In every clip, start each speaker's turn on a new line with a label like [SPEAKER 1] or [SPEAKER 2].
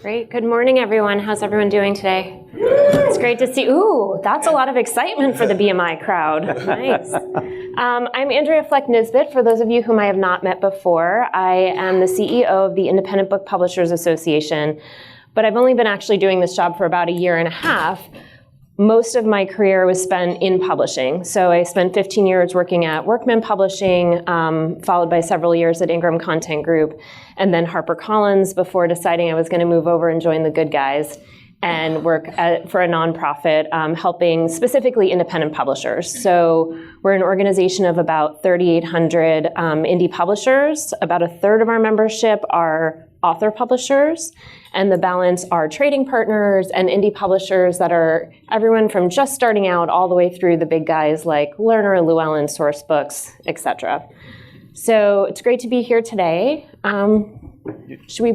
[SPEAKER 1] Great. Good morning, everyone. How's everyone doing today? It's great to see. Ooh, that's a lot of excitement for the BMI crowd. Nice. I'm Andrea Fleck-Nesbit. For those of you whom I have not met before, I am the CEO of the Independent Book Publishers Association, but I've only been actually doing this job for about a year and a half. Most of my career was spent in publishing. So I spent 15 years working at Workman Publishing, followed by several years at Ingram Content Group, and then HarperCollins before deciding I was going to move over and join the good guys and work for a nonprofit helping specifically independent publishers. So we're an organization of about 3,800 indie publishers. About a third of our membership are author publishers, and the balance are trading partners and indie publishers that are everyone from just starting out all the way through the big guys like Lerner, Llewellyn, Sourcebooks, etc. So it's great to be here today. Should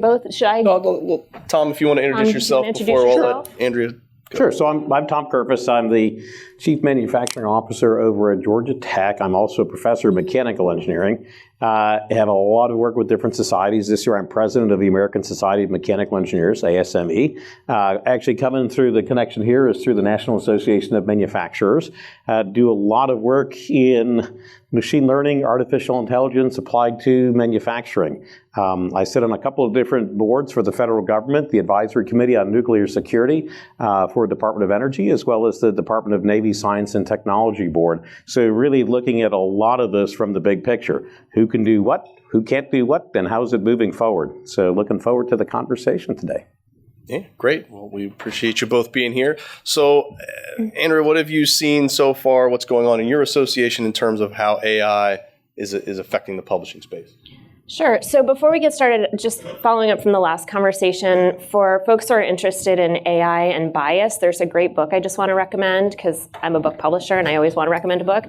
[SPEAKER 1] I?
[SPEAKER 2] Well, Tom, if you want to introduce yourself before we'll let Andrea go.
[SPEAKER 3] Sure. So I'm Tom Kurfees. I'm the Chief Manufacturing Officer over at Georgia Tech. I'm also a professor of mechanical engineering. I have a lot of work with different societies. This year I'm president of the American Society of Mechanical Engineers, ASME. Actually coming through the connection here is through the National Association of Manufacturers. Do a lot of work in machine learning, artificial intelligence applied to manufacturing. I sit on a couple of different boards for the federal government, the Advisory Committee on Nuclear Security for the Department of Energy, as well as the Department of Navy Science and Technology Board. So really looking at a lot of this from the big picture. Who can do what, who can't do what, and how is it moving forward? So looking forward to the conversation today.
[SPEAKER 2] Yeah, great. Well, we appreciate you both being here. So, Andrea, what have you seen so far? What's going on in your association in terms of how AI is affecting the publishing space?
[SPEAKER 1] Sure. So before we get started, just following up from the last conversation, for folks who are interested in AI and bias, there's a great book I just want to recommend because I'm a book publisher and I always want to recommend a book.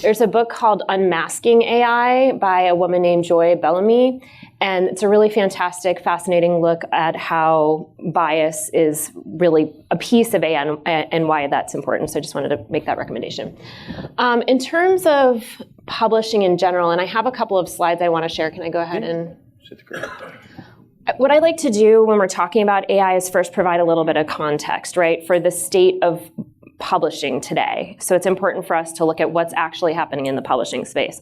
[SPEAKER 1] There's a book called Unmasking AI by a woman named Joy Bellamy. And it's a really fantastic, fascinating look at how bias is really a piece of AI and why that's important. So I just wanted to make that recommendation. In terms of publishing in general, and I have a couple of slides I want to share. Can I go ahead and... What I like to do when we're talking about AI is first provide a little bit of context, right, for the state of publishing today. So it's important for us to look at what's actually happening in the publishing space.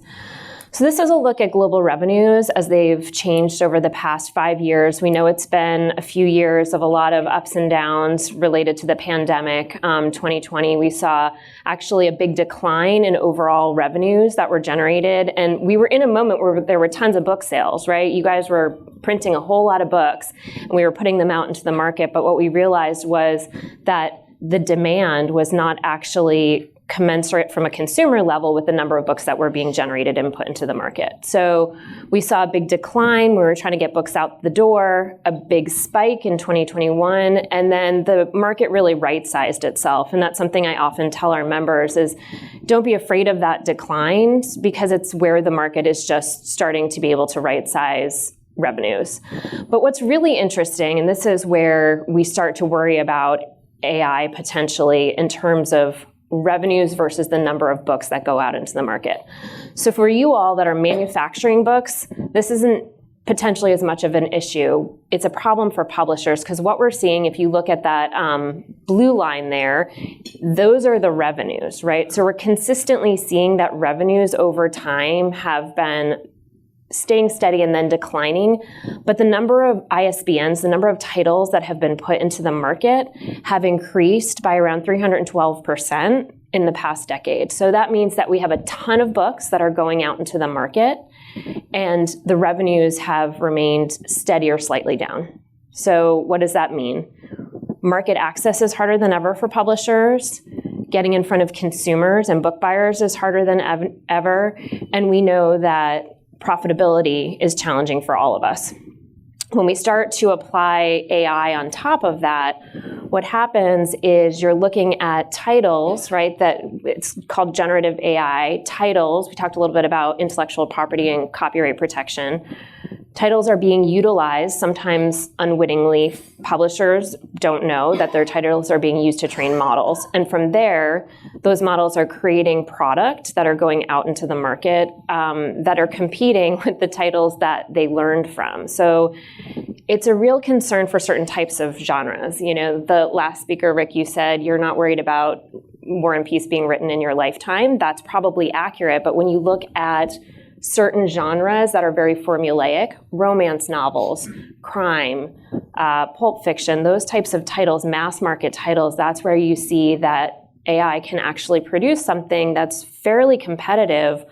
[SPEAKER 1] So this is a look at global revenues as they've changed over the past 5 years. We know it's been a few years of a lot of ups and downs related to the pandemic. 2020, we saw actually a big decline in overall revenues that were generated. And we were in a moment where there were tons of book sales, right? You guys were printing a whole lot of books and we were putting them out into the market. But what we realized was that the demand was not actually commensurate from a consumer level with the number of books that were being generated and put into the market. So we saw a big decline. We were trying to get books out the door, a big spike in 2021, and then the market really right-sized itself. And that's something I often tell our members is don't be afraid of that decline because it's where the market is just starting to be able to right-size revenues. But what's really interesting, and this is where we start to worry about AI potentially in terms of revenues versus the number of books that go out into the market. So for you all that are manufacturing books, this isn't potentially as much of an issue. It's a problem for publishers because what we're seeing, if you look at that blue line there, those are the revenues, right? So we're consistently seeing that revenues over time have been staying steady and then declining. But the number of ISBNs, the number of titles that have been put into the market have increased by around 312% in the past decade. So that means that we have a ton of books that are going out into the market and the revenues have remained steady or slightly down. So what does that mean? Market access is harder than ever for publishers. Getting in front of consumers and book buyers is harder than ever. And we know that profitability is challenging for all of us. When we start to apply AI on top of that, what happens is you're looking at titles, right, that it's called generative AI titles. We talked a little bit about intellectual property and copyright protection. Titles are being utilized, sometimes unwittingly. Publishers don't know that their titles are being used to train models. And from there, those models are creating product that are going out into the market that are competing with the titles that they learned from. So it's a real concern for certain types of genres. The last speaker, Rick, you said you're not worried about War and Peace being written in your lifetime. That's probably accurate. But when you look at certain genres that are very formulaic, romance novels, crime, pulp fiction, those types of titles, mass market titles, that's where you see that AI can actually produce something that's fairly competitive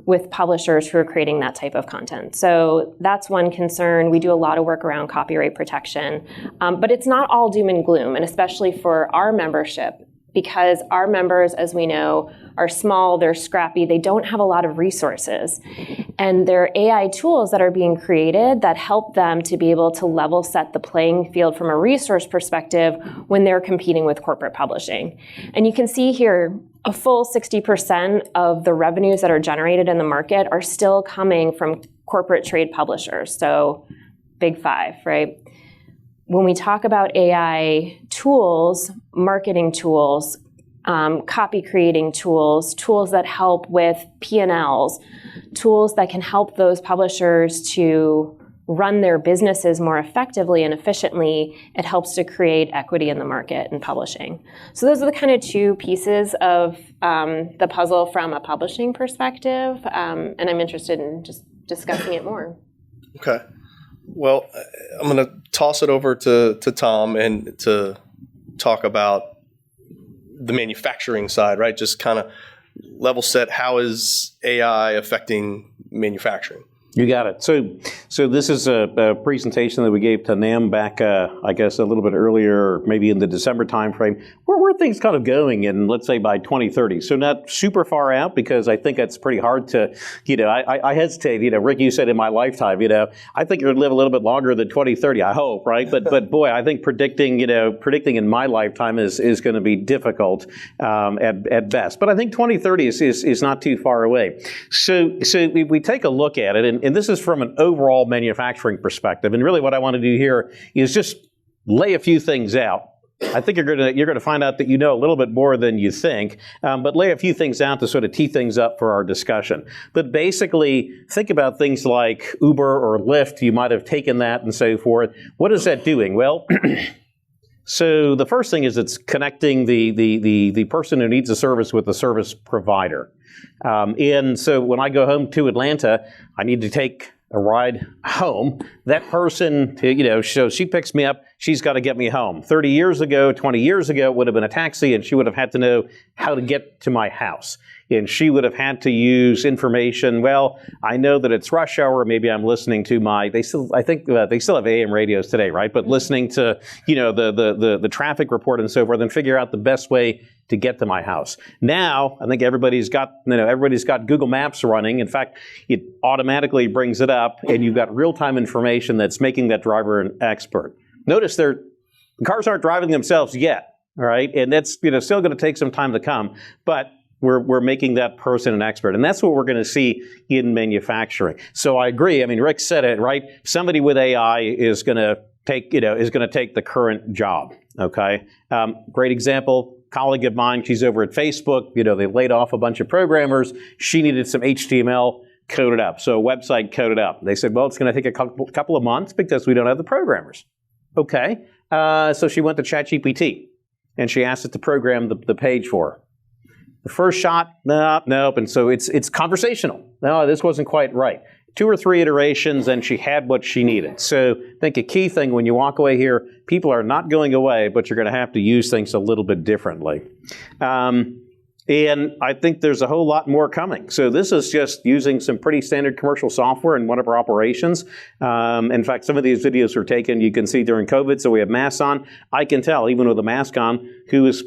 [SPEAKER 1] with publishers who are creating that type of content. So that's one concern. We do a lot of work around copyright protection, but it's not all doom and gloom, and especially for our membership, because our members, as we know, are small, they're scrappy, they don't have a lot of resources. And there are AI tools that are being created that help them to be able to level set the playing field from a resource perspective when they're competing with corporate publishing. And you can see here, a full 60% of the revenues that are generated in the market are still coming from corporate trade publishers. So big five, right? When we talk about AI tools, marketing tools, copy creating tools, tools that help with P&Ls, tools that can help those publishers to run their businesses more effectively and efficiently, it helps to create equity in the market and publishing. So those are the kind of two pieces of the puzzle from a publishing perspective, and I'm interested in just discussing it more.
[SPEAKER 2] Okay. Well, I'm going to toss it over to Tom and to talk about the manufacturing side, right? Just kind of level set, how is AI affecting manufacturing?
[SPEAKER 3] You got it. So this is a presentation that we gave to NAM back, I guess, a little bit earlier, maybe in the December timeframe. Where are things kind of going in, let's say, by 2030? So not super far out, because I think that's pretty hard to, I hesitate. Rick, you said in my lifetime, I think you're going to live a little bit longer than 2030, I hope, right? But boy, I think predicting in my lifetime is going to be difficult at best. But I think 2030 is not too far away. So if we take a look at it, and this is from an overall manufacturing perspective, and really what I want to do here is just lay a few things out. I think you're going to find out that you know a little bit more than you think, but lay a few things out to sort of tee things up for our discussion. But basically, think about things like Uber or Lyft. You might have taken that and so forth. What is that doing? Well, so the first thing is it's connecting the person who needs a service with the service provider. And so when I go home to Atlanta, I need to take a ride home. That person, so she picks me up, she's got to get me home. 30 years ago, 20 years ago, it would have been a taxi, and she would have had to know how to get to my house. And she would have had to use information. Well, I know that it's rush hour. Maybe I'm listening to they still have AM radios today, right? But listening to, the traffic report and so forth, and figure out the best way to get to my house. Now, I think everybody's got Google Maps running. In fact, it automatically brings it up, and you've got real-time information that's making that driver an expert. Notice the cars aren't driving themselves yet, all right? And that's still going to take some time to come, but we're making that person an expert. And that's what we're going to see in manufacturing. So I agree. I mean, Rick said it, right? Somebody with AI is going to take the current job, okay? Great example. Colleague of mine, she's over at Facebook. They laid off a bunch of programmers. She needed some HTML coded up, so a website coded up. They said, well, it's going to take a couple of months because we don't have the programmers. Okay, so she went to ChatGPT, and she asked it to program the page for her. The first shot, nope, and so it's conversational. No, this wasn't quite right. 2 or 3 iterations, and she had what she needed. So I think a key thing when you walk away here, people are not going away, but you're going to have to use things a little bit differently. And I think there's a whole lot more coming. So this is just using some pretty standard commercial software in one of our operations. In fact, some of these videos were taken, you can see during COVID, so we have masks on. I can tell, even with a mask on, who is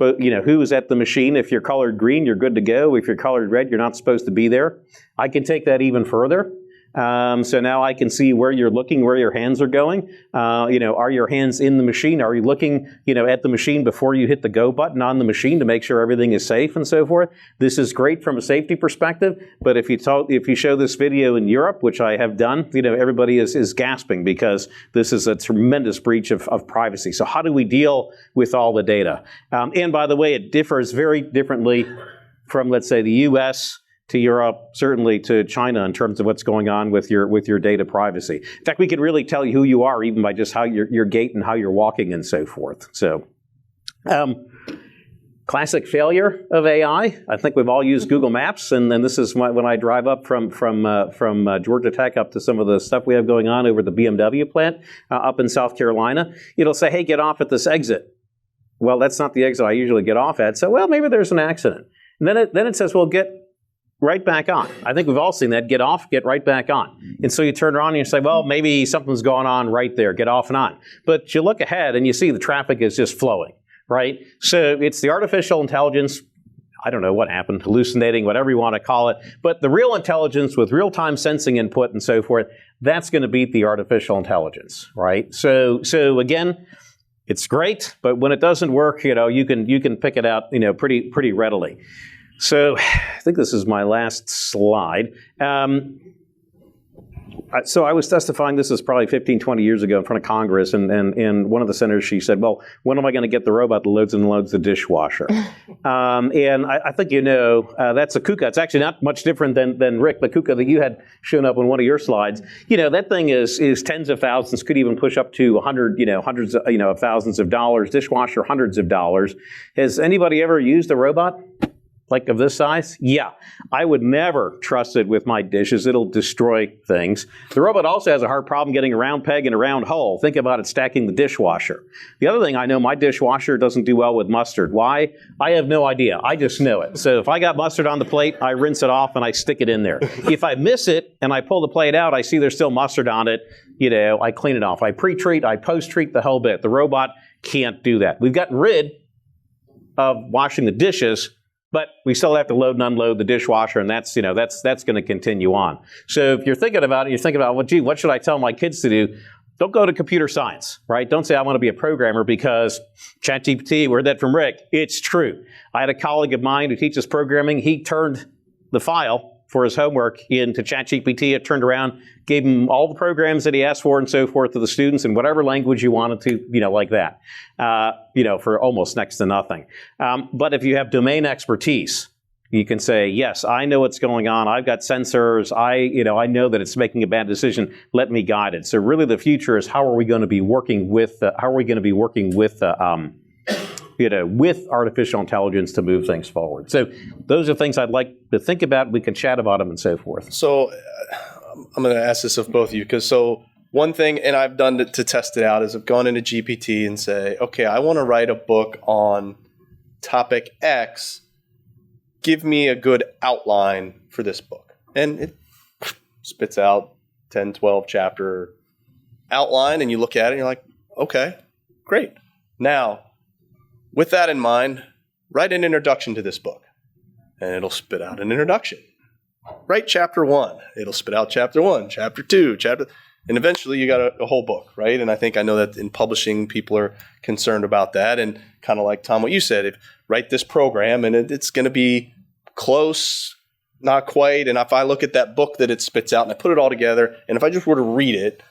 [SPEAKER 3] at the machine. If you're colored green, you're good to go. If you're colored red, you're not supposed to be there. I can take that even further. So now I can see where you're looking, where your hands are going. Are your hands in the machine? Are you looking, at the machine before you hit the go button on the machine to make sure everything is safe and so forth? This is great from a safety perspective, but if you show this video in Europe, which I have done, everybody is gasping because this is a tremendous breach of privacy. So how do we deal with all the data? And by the way, it differs very differently from, let's say, the U.S., to Europe, certainly to China in terms of what's going on with your data privacy. In fact, we can really tell you who you are even by just how your gait and how you're walking and so forth. So, classic failure of AI. I think we've all used Google Maps, and then this is when I drive up from Georgia Tech up to some of the stuff we have going on over the BMW plant up in South Carolina. It'll say, "Hey, get off at this exit." Well, that's not the exit I usually get off at. So, well, maybe there's an accident. And then it says, "Well, get right back on." I think we've all seen that. Get off, get right back on. And so you turn around and you say, well, maybe something's going on right there. Get off and on. But you look ahead and you see the traffic is just flowing. Right? So it's the artificial intelligence, I don't know what happened, hallucinating, whatever you want to call it, but the real intelligence with real-time sensing input and so forth, that's going to beat the artificial intelligence, right? So again, it's great, but when it doesn't work, you can pick it out, pretty readily. So I think this is my last slide. So I was testifying, this is probably 15, 20 years ago in front of Congress, and one of the senators, she said, well, when am I going to get the robot that loads and unloads the dishwasher? And I think that's a KUKA. It's actually not much different than Rick, the KUKA that you had shown up on one of your slides. That thing is tens of thousands, could even push up to hundreds of thousands of dollars, dishwasher hundreds of dollars. Has anybody ever used a robot? Like of this size? Yeah. I would never trust it with my dishes. It'll destroy things. The robot also has a hard problem getting a round peg in a round hole. Think about it stacking the dishwasher. The other thing I know, my dishwasher doesn't do well with mustard. Why? I have no idea. I just know it. So if I got mustard on the plate, I rinse it off and I stick it in there. If I miss it and I pull the plate out, I see there's still mustard on it, I clean it off. I pre-treat, I post-treat, the whole bit. The robot can't do that. We've gotten rid of washing the dishes, but we still have to load and unload the dishwasher, and that's going to continue on. So if you're thinking about it, well, gee, what should I tell my kids to do? Don't go to computer science, right? Don't say I want to be a programmer because ChatGPT, we heard that from Rick. It's true. I had a colleague of mine who teaches programming. He turned the file for his homework into ChatGPT. It turned around, gave him all the programs that he asked for and so forth to the students in whatever language you wanted to, like that, for almost next to nothing. But if you have domain expertise, you can say, yes, I know what's going on. I've got sensors. I know that it's making a bad decision. Let me guide it. So really the future is how are we going to be working with with artificial intelligence to move things forward. So those are things I'd like to think about. We can chat about them and so forth.
[SPEAKER 2] So I'm going to ask this of both of you, because one thing, and I've done to test it out, is I've gone into GPT and say, okay, I want to write a book on topic X. Give me a good outline for this book. And it spits out 10, 12 chapter outline, and you look at it and you're like, okay, great. Now, with that in mind, write an introduction to this book, and it'll spit out an introduction. Write chapter 1. It'll spit out chapter 1, chapter 2, and eventually you got a whole book, right? And I know that in publishing, people are concerned about that. And kind of like, Tom, what you said, write this program, and it's going to be close, not quite. And if I look at that book that it spits out and I put it all together, and if I just were to read it,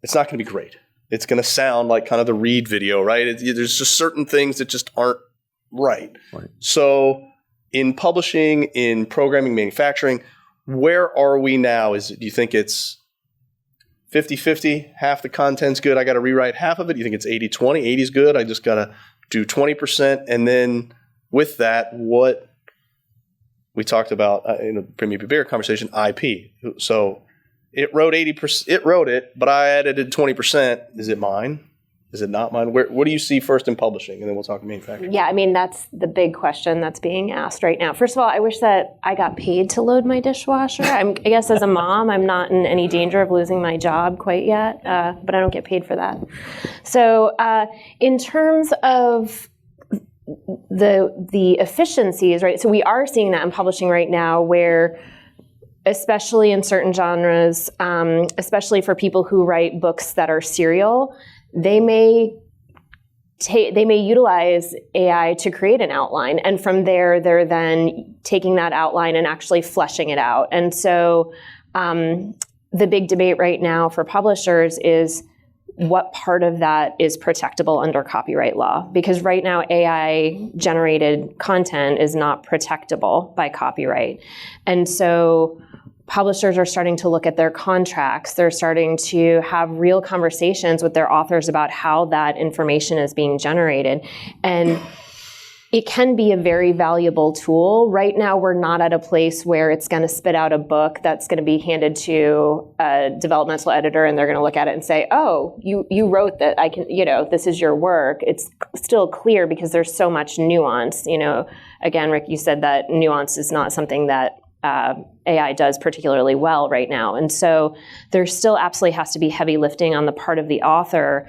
[SPEAKER 2] it's not going to be great. It's going to sound like kind of the Read video, right? There's just certain things that just aren't right. So in publishing, in programming, manufacturing, where are we now? Do you think it's 50-50? Half the content's good, I got to rewrite half of it? You think it's 80-20? 80's good, I just got to do 20%? And then with that, what we talked about in a Premier Bigger conversation, IP. So it wrote 80%. It wrote it, but I edited 20%. Is it mine? Is it not mine? What do you see first in publishing? And then we'll talk manufacturing.
[SPEAKER 1] Yeah, that's the big question that's being asked right now. First of all, I wish that I got paid to load my dishwasher. I guess as a mom, I'm not in any danger of losing my job quite yet, but I don't get paid for that. So in terms of the efficiencies, right? So we are seeing that in publishing right now, where especially in certain genres, especially for people who write books that are serial, they may utilize AI to create an outline, and from there they're then taking that outline and actually fleshing it out. And so the big debate right now for publishers is, what part of that is protectable under copyright law. Because right now, AI-generated content is not protectable by copyright. And so publishers are starting to look at their contracts. They're starting to have real conversations with their authors about how that information is being generated. And it can be a very valuable tool. Right now, we're not at a place where it's going to spit out a book that's going to be handed to a developmental editor, and they're going to look at it and say, "Oh, you wrote that. I can, this is your work." It's still clear because there's so much nuance. Again, Rick, you said that nuance is not something that AI does particularly well right now, and so there still absolutely has to be heavy lifting on the part of the author.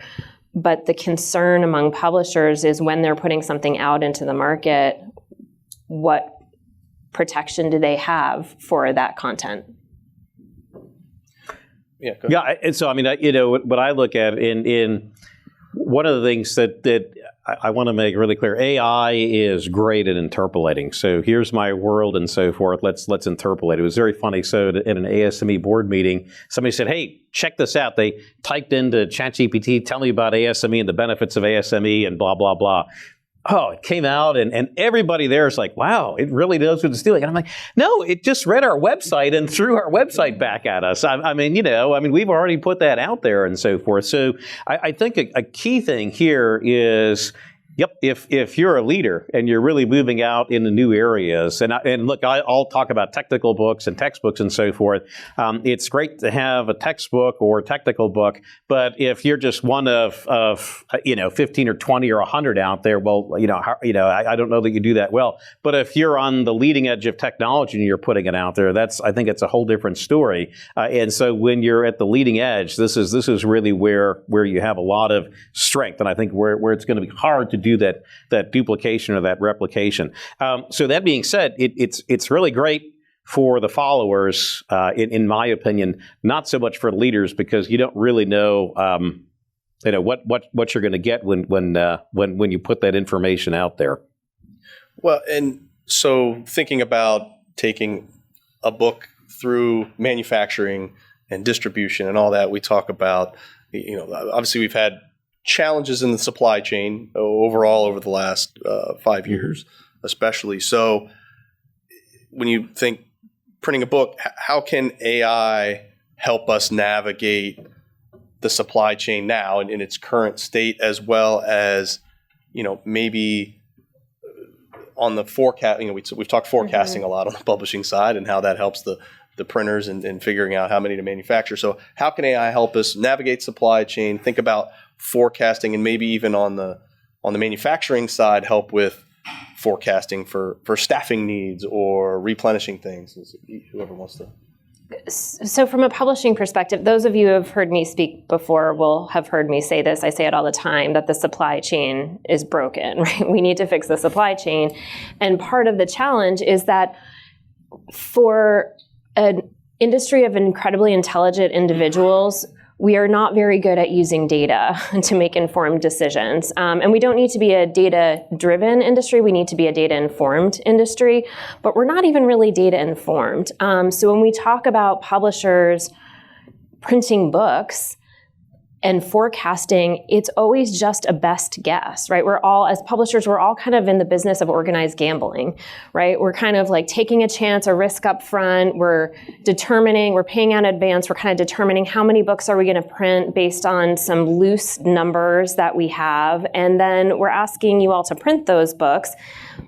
[SPEAKER 1] But the concern among publishers is when they're putting something out into the market, what protection do they have for that content?
[SPEAKER 2] Yeah. Go ahead.
[SPEAKER 3] Yeah. And so, what I look at in one of the things that I want to make really clear, AI is great at interpolating. So here's my world and so forth. Let's interpolate. It was very funny. So in an ASME board meeting, somebody said, "Hey, check this out." They typed into ChatGPT, "Tell me about ASME and the benefits of ASME and blah, blah, blah." Oh, it came out and everybody there is like, "Wow, it really knows what it's doing." And I'm like, no, it just read our website and threw our website back at us. We've already put that out there and so forth. So I think a key thing here is, yep, if you're a leader and you're really moving out into new areas, and look, I'll talk about technical books and textbooks and so forth. It's great to have a textbook or a technical book, but if you're just one of 15 or 20 or 100 out there, well, I don't know that you do that well. But if you're on the leading edge of technology and you're putting it out there, I think it's a whole different story. And so when you're at the leading edge, this is really where you have a lot of strength, and I think where it's going to be hard to do that duplication or that replication. So that being said, it's really great for the followers, in my opinion, not so much for leaders, because you don't really know, what you're going to get when you put that information out there.
[SPEAKER 2] Well, and so thinking about taking a book through manufacturing and distribution and all that, we talk about, obviously we've had challenges in the supply chain overall over the last 5 years, especially. So when you think printing a book, how can AI help us navigate the supply chain now in its current state, as well as, maybe on the forecast, we've talked forecasting a lot on the publishing side and how that helps the printers in figuring out how many to manufacture. So how can AI help us navigate supply chain, think about forecasting, and maybe even on the manufacturing side, help with forecasting for staffing needs or replenishing things? Whoever wants to.
[SPEAKER 1] So from a publishing perspective, those of you who have heard me speak before will have heard me say this. I say it all the time, that the supply chain is broken, right? We need to fix the supply chain. And part of the challenge is that for an industry of incredibly intelligent individuals, we are not very good at using data to make informed decisions. And we don't need to be a data-driven industry. We need to be a data-informed industry. But we're not even really data-informed. So when we talk about publishers printing books and forecasting, it's always just a best guess, right? As publishers, we're all kind of in the business of organized gambling, right? We're kind of like taking a chance, a risk up front. We're paying out in advance. We're kind of determining how many books are we going to print based on some loose numbers that we have. And then we're asking you all to print those books.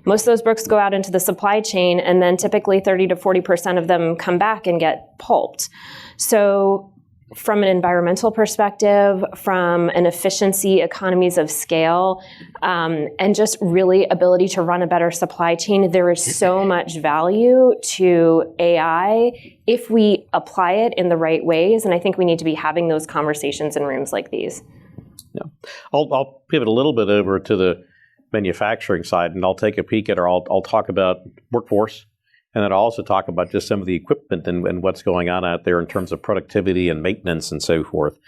[SPEAKER 1] Most of those books go out into the supply chain, and then typically 30 to 40% of them come back and get pulped. So from an environmental perspective, from an efficiency, economies of scale, and just really ability to run a better supply chain, there is so much value to AI if we apply it in the right ways. And I think we need to be having those conversations in rooms like these.
[SPEAKER 3] Yeah, I'll pivot a little bit over to the manufacturing side, and I'll take a peek at, or I'll talk about workforce. And then I'll also talk about just some of the equipment and what's going on out there in terms of productivity and maintenance and so forth.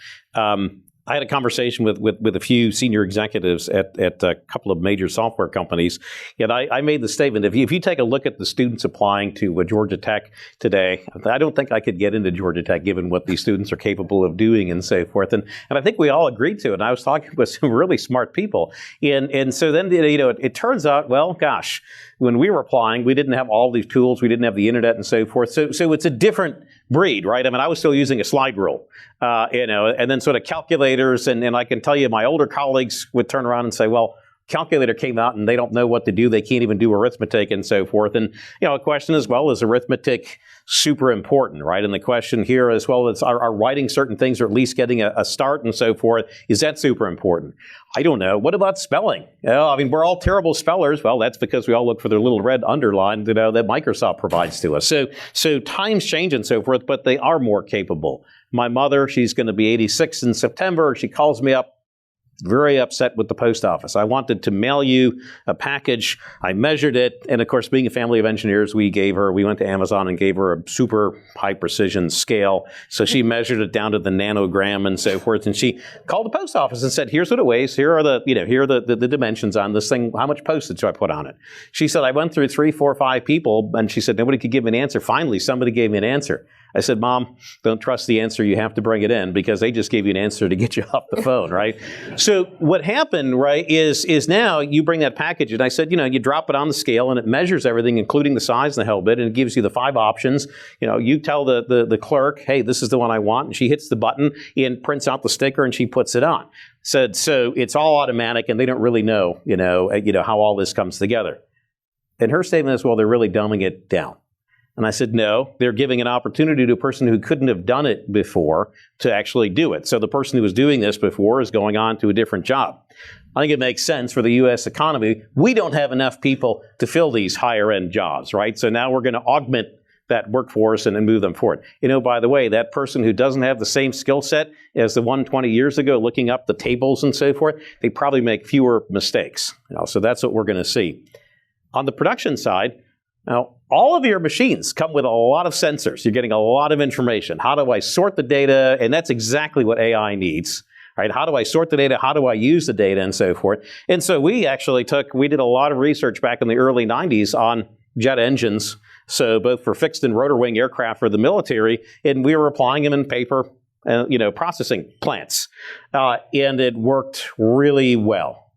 [SPEAKER 3] I had a conversation with a few senior executives at a couple of major software companies, and I made the statement, if you take a look at the students applying to Georgia Tech today, I don't think I could get into Georgia Tech given what these students are capable of doing and so forth. And I think we all agreed to it. And I was talking with some really smart people. And so then, it turns out, well, gosh, when we were applying, we didn't have all these tools. We didn't have the internet and so forth. So it's a different breed, right? I mean, I was still using a slide rule, and then sort of calculators. And I can tell you, my older colleagues would turn around and say, well, calculator came out and they don't know what to do. They can't even do arithmetic and so forth. And, a question as well is arithmetic super important, right? And the question here as well is, are writing certain things or at least getting a start and so forth, is that super important? I don't know. What about spelling? We're all terrible spellers. Well, that's because we all look for the little red underline, that Microsoft provides to us. So times change and so forth, but they are more capable. My mother, she's going to be 86 in September. She calls me up, very upset with the post office. I wanted to mail you a package. I measured it. And of course, being a family of engineers, we went to Amazon and gave her a super high precision scale. So she measured it down to the nanogram and so forth. And she called the post office and said, here's what it weighs. Here are the dimensions on this thing. How much postage do I put on it? She said, I went through 3, 4, 5 people. And she said, nobody could give me an answer. Finally, somebody gave me an answer. I said, Mom, don't trust the answer. You have to bring it in because they just gave you an answer to get you off the phone, right? So what happened, right, is now you bring that package, and I said, you drop it on the scale, and it measures everything, including the size and the whole bit, and it gives you the 5 options. You tell the clerk, hey, this is the one I want, and she hits the button and prints out the sticker, and she puts it on. So it's all automatic, and they don't really know, how all this comes together. And her statement is, well, they're really dumbing it down. And I said, no, they're giving an opportunity to a person who couldn't have done it before to actually do it. So the person who was doing this before is going on to a different job. I think it makes sense for the U.S. economy. We don't have enough people to fill these higher end jobs, right? So now we're going to augment that workforce and then move them forward. By the way, that person who doesn't have the same skill set as the one 20 years ago looking up the tables and so forth, they probably make fewer mistakes. So that's what we're going to see. On the production side, now, all of your machines come with a lot of sensors. You're getting a lot of information. How do I sort the data? And that's exactly what AI needs, right? How do I sort the data? How do I use the data and so forth? And so we did a lot of research back in the early 90s on jet engines. So both for fixed and rotor wing aircraft for the military, and we were applying them in paper, processing plants. And it worked really well.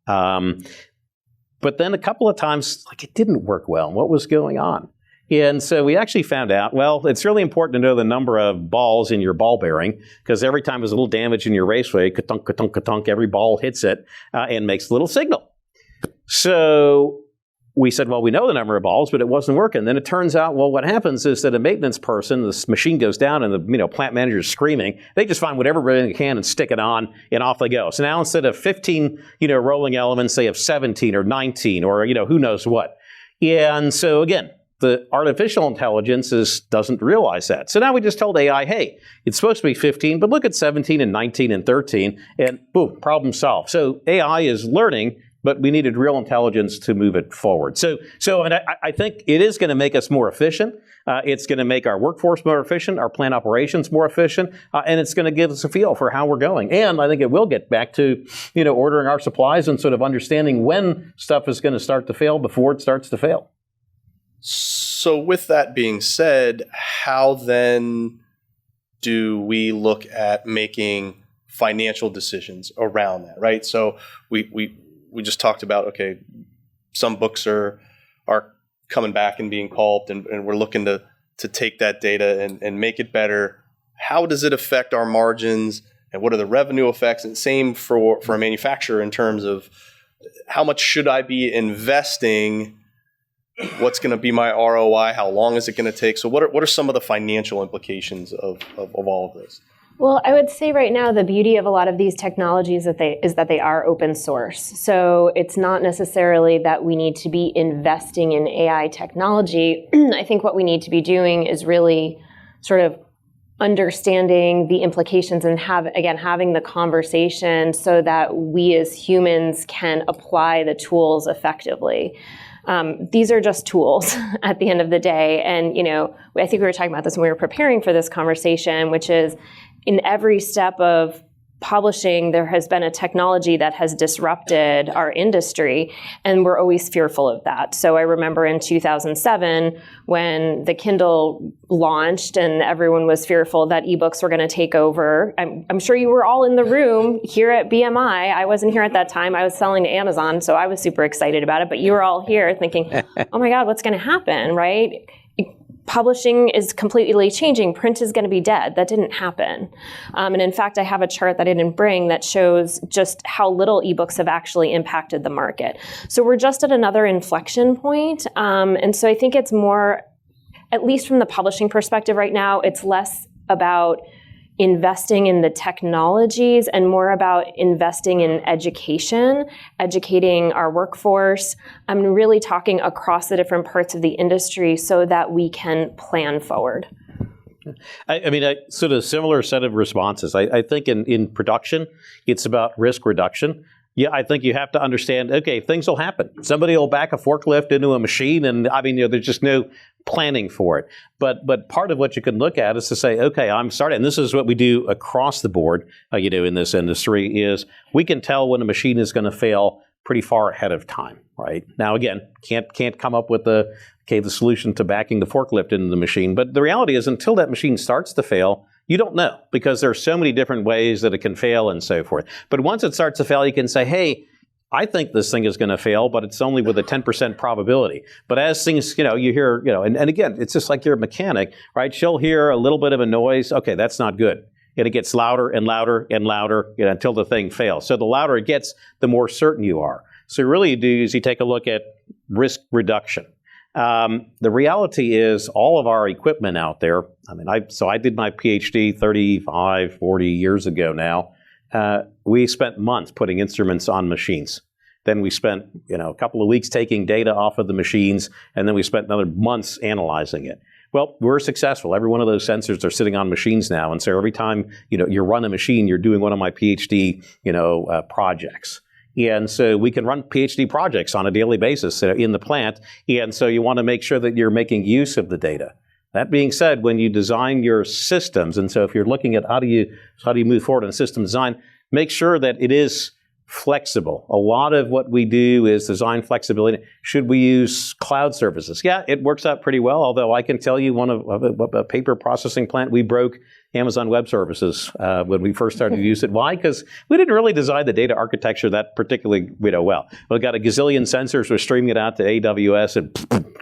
[SPEAKER 3] But then a couple of times, it didn't work well. What was going on? And so we actually found out, well, it's really important to know the number of balls in your ball bearing, because every time there's a little damage in your raceway, ka-tunk, ka-tunk, ka-tunk, every ball hits it and makes a little signal. So we said, well, we know the number of balls, but it wasn't working. Then it turns out, well, what happens is that a maintenance person, this machine goes down and the plant manager is screaming. They just find whatever they can and stick it on, and off they go. So now instead of 15, rolling elements, they have 17 or 19 or, who knows what. And so again, the artificial intelligence doesn't realize that. So now we just told AI, hey, it's supposed to be 15, but look at 17 and 19 and 13, and boom, problem solved. So AI is learning, but we needed real intelligence to move it forward. So I think it is going to make us more efficient. It's going to make our workforce more efficient, our plant operations more efficient, and it's going to give us a feel for how we're going. And I think it will get back to, ordering our supplies and sort of understanding when stuff is going to start to fail before it starts to fail.
[SPEAKER 2] So with that being said, how then do we look at making financial decisions around that, right? So we just talked about, okay, some books are coming back and being pulped, and we're looking to take that data and make it better. How does it affect our margins, and what are the revenue effects? And same for a manufacturer in terms of how much should I be investing? What's going to be my ROI? How long is it going to take? So what are some of the financial implications of all of this?
[SPEAKER 1] Well, I would say right now the beauty of a lot of these technologies is that they are open source. So it's not necessarily that we need to be investing in AI technology. I think what we need to be doing is really sort of understanding the implications and having the conversation so that we as humans can apply the tools effectively. These are just tools at the end of the day. And, I think we were talking about this when we were preparing for this conversation, which is in every step of publishing, there has been a technology that has disrupted our industry, and we're always fearful of that. So I remember in 2007 when the Kindle launched and everyone was fearful that ebooks were going to take over. I'm sure you were all in the room here at BMI. I wasn't here at that time. I was selling to Amazon, so I was super excited about it. But you were all here thinking, oh my God, what's going to happen, right? Publishing is completely changing. Print is going to be dead. That didn't happen. And in fact, I have a chart that I didn't bring that shows just how little ebooks have actually impacted the market. So we're just at another inflection point. And so I think it's more, at least from the publishing perspective right now, it's less about investing in the technologies and more about investing in education, educating our workforce. I'm really talking across the different parts of the industry so that we can plan forward.
[SPEAKER 3] I mean, sort of similar set of responses. I think in production, it's about risk reduction. Yeah, I think you have to understand, okay, things will happen. Somebody will back a forklift into a machine, and I mean, there's just no planning for it. But part of what you can look at is to say, okay, I'm starting, and this is what we do across the board, in this industry, is we can tell when a machine is going to fail pretty far ahead of time, right? Now, again, can't come up with the solution to backing the forklift into the machine. But the reality is, until that machine starts to fail, you don't know, because there are so many different ways that it can fail and so forth. But once it starts to fail, you can say, hey, I think this thing is going to fail, but it's only with a 10% probability. But as things, you hear, and again, it's just like you're a mechanic, right? She'll hear a little bit of a noise. Okay, that's not good. And it gets louder and louder and louder until the thing fails. So the louder it gets, the more certain you are. So really you do is you take a look at risk reduction. The reality is all of our equipment out there, I did my PhD 35, 40 years ago now. We spent months putting instruments on machines. Then we spent, a couple of weeks taking data off of the machines, and then we spent another months analyzing it. Well, we're successful. Every one of those sensors are sitting on machines now, and so every time, you run a machine, you're doing one of my PhD, projects. And so we can run PhD projects on a daily basis in the plant, and so you want to make sure that you're making use of the data. That being said, when you design your systems, and so if you're looking at how do you move forward in system design, make sure that it is flexible. A lot of what we do is design flexibility. Should we use cloud services? Yeah, it works out pretty well, although I can tell you a paper processing plant, we broke Amazon Web Services when we first started to use it. Why? Because we didn't really design the data architecture that particularly well. We got a gazillion sensors, we're streaming it out to AWS and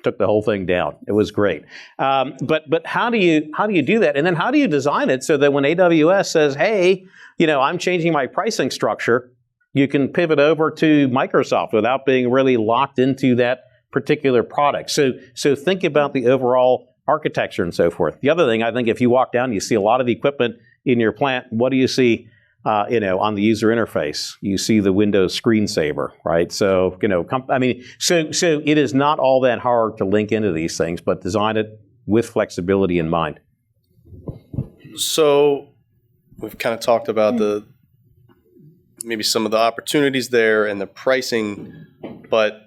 [SPEAKER 3] took the whole thing down. It was great. But how do you do that? And then how do you design it so that when AWS says, hey, I'm changing my pricing structure, you can pivot over to Microsoft without being really locked into that particular product. So think about the overall architecture and so forth. The other thing, I think if you walk down, you see a lot of the equipment in your plant. What do you see, on the user interface? You see the Windows screensaver, right? So, so it is not all that hard to link into these things, but design it with flexibility in mind.
[SPEAKER 2] So we've kind of talked about maybe some of the opportunities there and the pricing, but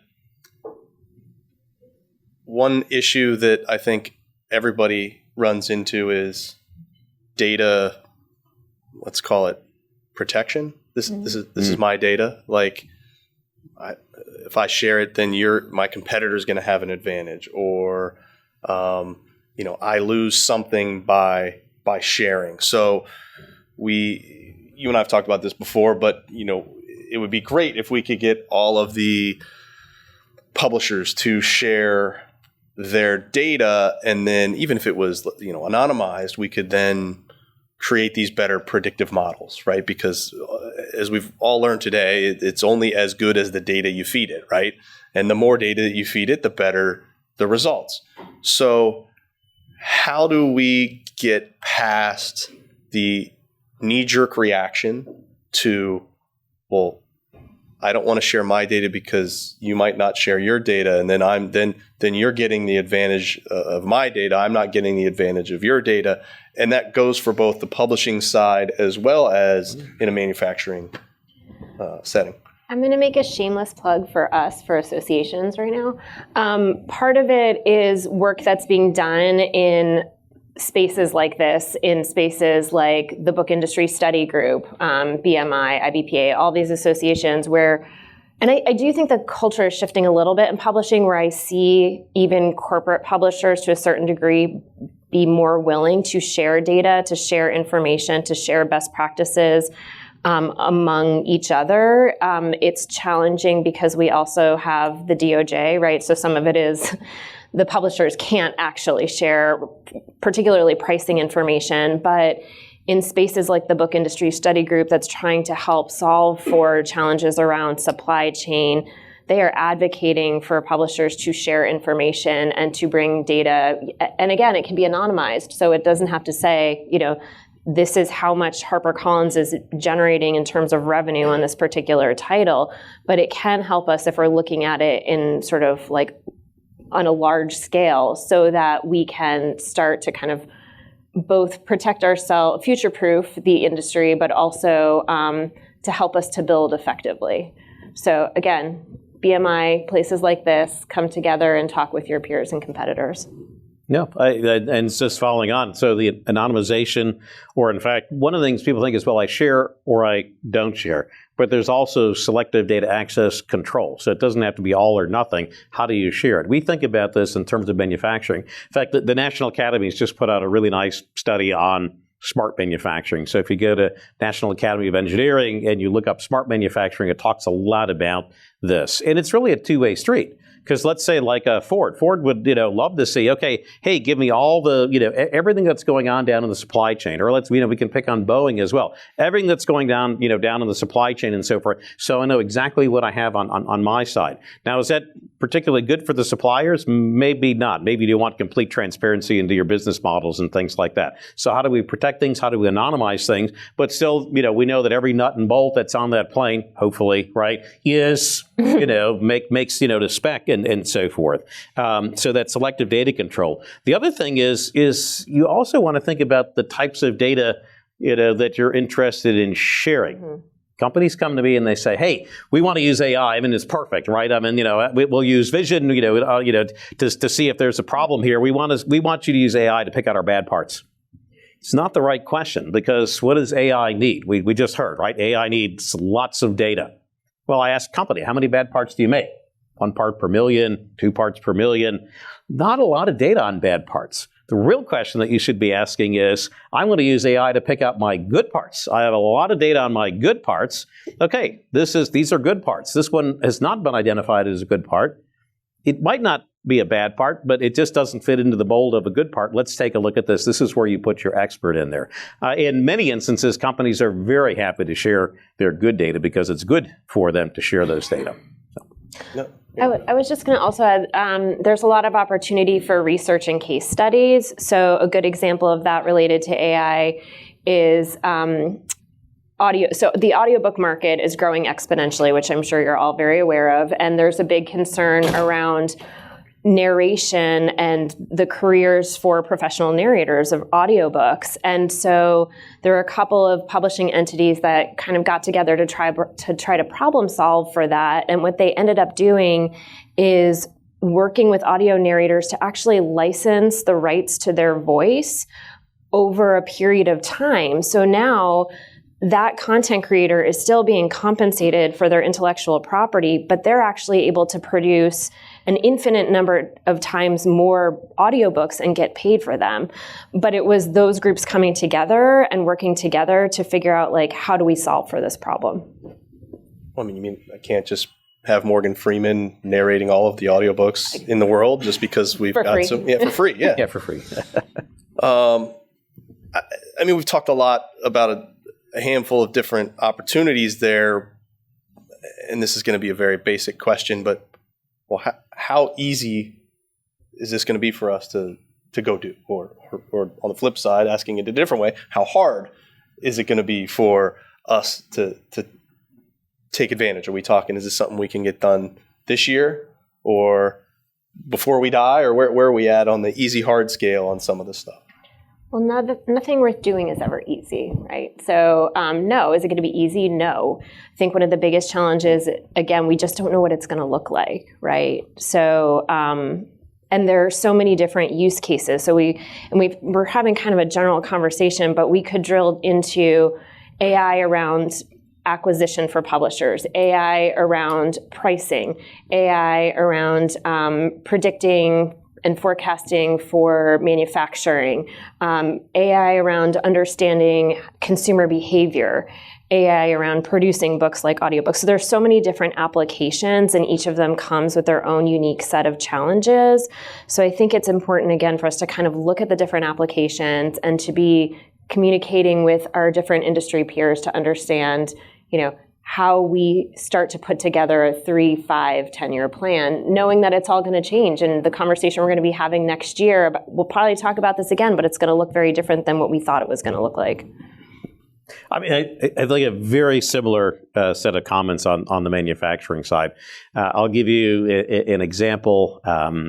[SPEAKER 2] one issue that I think everybody runs into is data, let's call it protection. This is my data. Like, if I share it, then my competitor is going to have an advantage, or I lose something by sharing. So you and I have talked about this before, but it would be great if we could get all of the publishers to share their data, and then even if it was anonymized, we could then create these better predictive models, right? Because as we've all learned today, it's only as good as the data you feed it, right? And the more data that you feed it, the better the results. So how do we get past the knee-jerk reaction to, well, I don't want to share my data because you might not share your data, and then you're getting the advantage of my data. I'm not getting the advantage of your data, and that goes for both the publishing side as well as in a manufacturing setting.
[SPEAKER 1] I'm going to make a shameless plug for us, for associations right now. Part of it is work that's being done in spaces like this, in spaces like the Book Industry Study Group, BMI, IBPA, all these associations where, and I do think the culture is shifting a little bit in publishing, where I see even corporate publishers to a certain degree be more willing to share data, to share information, to share best practices among each other. It's challenging because we also have the DOJ, right? So some of it is the publishers can't actually share, particularly pricing information, but in spaces like the Book Industry Study Group that's trying to help solve for challenges around supply chain, they are advocating for publishers to share information and to bring data. And again, it can be anonymized, so it doesn't have to say, this is how much HarperCollins is generating in terms of revenue on this particular title. But it can help us if we're looking at it in sort of like on a large scale, so that we can start to kind of both protect ourselves, future-proof the industry, but also to help us to build effectively. So again, BMI, places like this, come together and talk with your peers and competitors.
[SPEAKER 3] No, and it's just following on. So the anonymization, or in fact, one of the things people think is, well, I share or I don't share. But there's also selective data access control. So it doesn't have to be all or nothing. How do you share it? We think about this in terms of manufacturing. In fact, the National Academy has just put out a really nice study on smart manufacturing. So if you go to National Academy of Engineering and you look up smart manufacturing, it talks a lot about this. And it's really a two-way street. Because let's say like Ford would love to see, okay, hey, give me all the everything that's going on down in the supply chain, or we can pick on Boeing as well, everything that's going down down in the supply chain and so forth. So I know exactly what I have on my side. Now, is that particularly good for the suppliers? Maybe not. Maybe you want complete transparency into your business models and things like that. So how do we protect things? How do we anonymize things? But still, we know that every nut and bolt that's on that plane, hopefully, right, is makes to spec and so forth. So that selective data control. The other thing is you also want to think about the types of data that you're interested in sharing. Mm-hmm. Companies come to me and they say, "Hey, we want to use AI. I mean, it's perfect, right? I mean, we'll use vision, to see if there's a problem here. We want you to use AI to pick out our bad parts." It's not the right question, because what does AI need? We just heard, right? AI needs lots of data. Well, I asked company, how many bad parts do you make? 1 part per million, 2 parts per million. Not a lot of data on bad parts. The real question that you should be asking is, I'm going to use AI to pick out my good parts. I have a lot of data on my good parts. Okay, these are good parts. This one has not been identified as a good part. It might not be a bad part, but it just doesn't fit into the mold of a good part. Let's take a look at this. This is where you put your expert in there. In many instances, companies are very happy to share their good data because it's good for them to share those data.
[SPEAKER 2] No.
[SPEAKER 1] I was just going to also add, there's a lot of opportunity for research and case studies. So a good example of that related to AI is audio. So the audiobook market is growing exponentially, which I'm sure you're all very aware of. And there's a big concern around narration and the careers for professional narrators of audiobooks. And so there are a couple of publishing entities that kind of got together to try to problem solve for that. And what they ended up doing is working with audio narrators to actually license the rights to their voice over a period of time. So now that content creator is still being compensated for their intellectual property, but they're actually able to produce an infinite number of times more audiobooks and get paid for them. But it was those groups coming together and working together to figure out, like, how do we solve for this problem?
[SPEAKER 2] Well, I mean, you mean I can't just have Morgan Freeman narrating all of the audiobooks in the world just because we've got some? Yeah, for free. Yeah,
[SPEAKER 3] yeah, for free.
[SPEAKER 2] I mean, we've talked a lot about a handful of different opportunities there, and this is going to be a very basic question, but well, how easy is this going to be for us to go do? Or on the flip side, asking it a different way, how hard is it going to be for us to take advantage? Are we talking, is this something we can get done this year or before we die, or where are we at on the easy hard scale on some of this stuff?
[SPEAKER 1] Well, nothing worth doing is ever easy, right? So no. Is it going to be easy? No. I think one of the biggest challenges, again, we just don't know what it's going to look like, right? So And there are so many different use cases. So we're having kind of a general conversation, but we could drill into AI around acquisition for publishers, AI around pricing, AI around predicting and forecasting for manufacturing, AI around understanding consumer behavior, AI around producing books like audiobooks. So there's so many different applications, and each of them comes with their own unique set of challenges. So I think it's important, again, for us to kind of look at the different applications and to be communicating with our different industry peers to understand, how we start to put together a 3, 5, 10-year plan, knowing that it's all going to change. And the conversation we're going to be having next year, we'll probably talk about this again, but it's going to look very different than what we thought it was going to look like.
[SPEAKER 3] I mean, I think a very similar set of comments on the manufacturing side. I'll give you an example.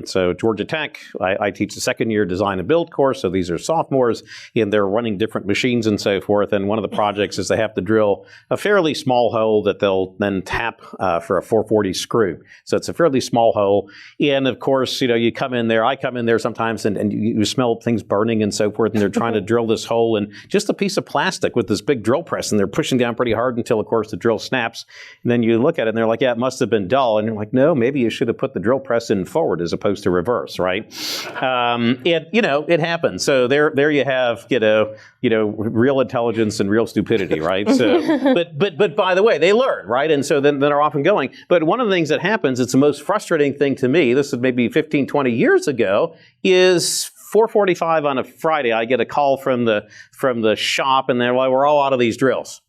[SPEAKER 3] So Georgia Tech, I teach the second year design and build course. So these are sophomores, and they're running different machines and so forth. And one of the projects is they have to drill a fairly small hole that they'll then tap for a 440 screw. So it's a fairly small hole. And of course, you come in there, I come in there sometimes, and you smell things burning and so forth. And they're trying to drill this hole in just a piece of plastic with this big drill press, and they're pushing down pretty hard until, of course, the drill snaps. And then you look at it, and they're like, yeah, it must have been dull. And you're like, no, maybe you should have put the drill press in forward as opposed to reverse, right? It happens. So there you have, real intelligence and real stupidity, right? So, but by the way, they learn, right? And so then they're off and going. But one of the things that happens, it's the most frustrating thing to me, this is maybe 15, 20 years ago, is 4:45 on a Friday, I get a call from the shop, and they're like, we're all out of these drills.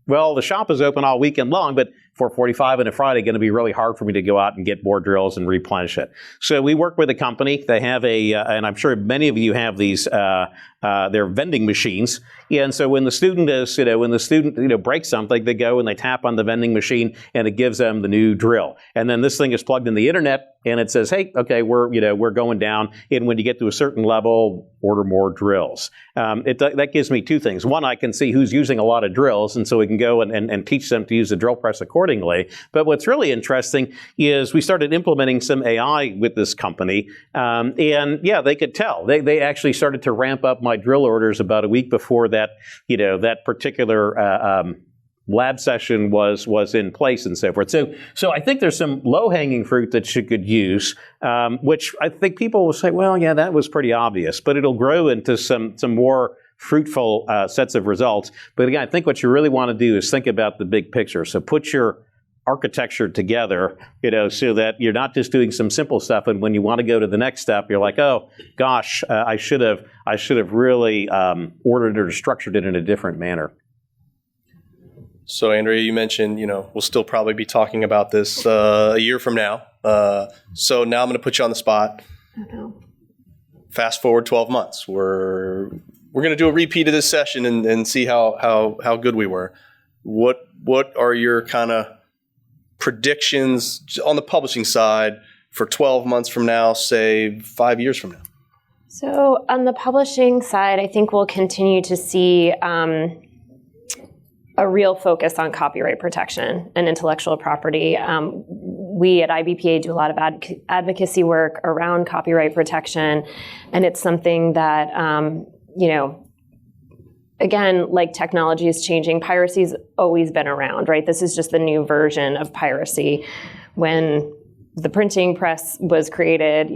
[SPEAKER 3] Well, the shop is open all weekend long, but 4:45 on a Friday going to be really hard for me to go out and get more drills and replenish it. So we work with a company. They have and I'm sure many of you have these, they're vending machines. And so when the student breaks something, they go and they tap on the vending machine, and it gives them the new drill. And then this thing is plugged in the internet, and it says, hey, okay, we're going down. And when you get to a certain level, order more drills. That gives me two things. One, I can see who's using a lot of drills, and so we can go and teach them to use the drill press accordingly. But what's really interesting is we started implementing some AI with this company, and yeah, they could tell. They actually started to ramp up my drill orders about a week before that particular lab session was in place and so forth. So I think there's some low-hanging fruit that you could use, which I think people will say, well, yeah, that was pretty obvious, but it'll grow into some more fruitful sets of results. But again, I think what you really want to do is think about the big picture. So put your architecture together, so that you're not just doing some simple stuff, and when you want to go to the next step, you're like, oh gosh, I should have really ordered or structured it in a different manner.
[SPEAKER 2] So Andrea, you mentioned, we'll still probably be talking about this a year from now. So now I'm going to put you on the spot. Fast forward 12 months. We're going to do a repeat of this session and see how good we were. What are your kind of predictions on the publishing side for 12 months from now, say 5 years from now?
[SPEAKER 1] So on the publishing side, I think we'll continue to see a real focus on copyright protection and intellectual property. We at IBPA do a lot of advocacy work around copyright protection, and it's something that, again, like technology is changing, piracy's always been around, right? This is just the new version of piracy. When the printing press was created,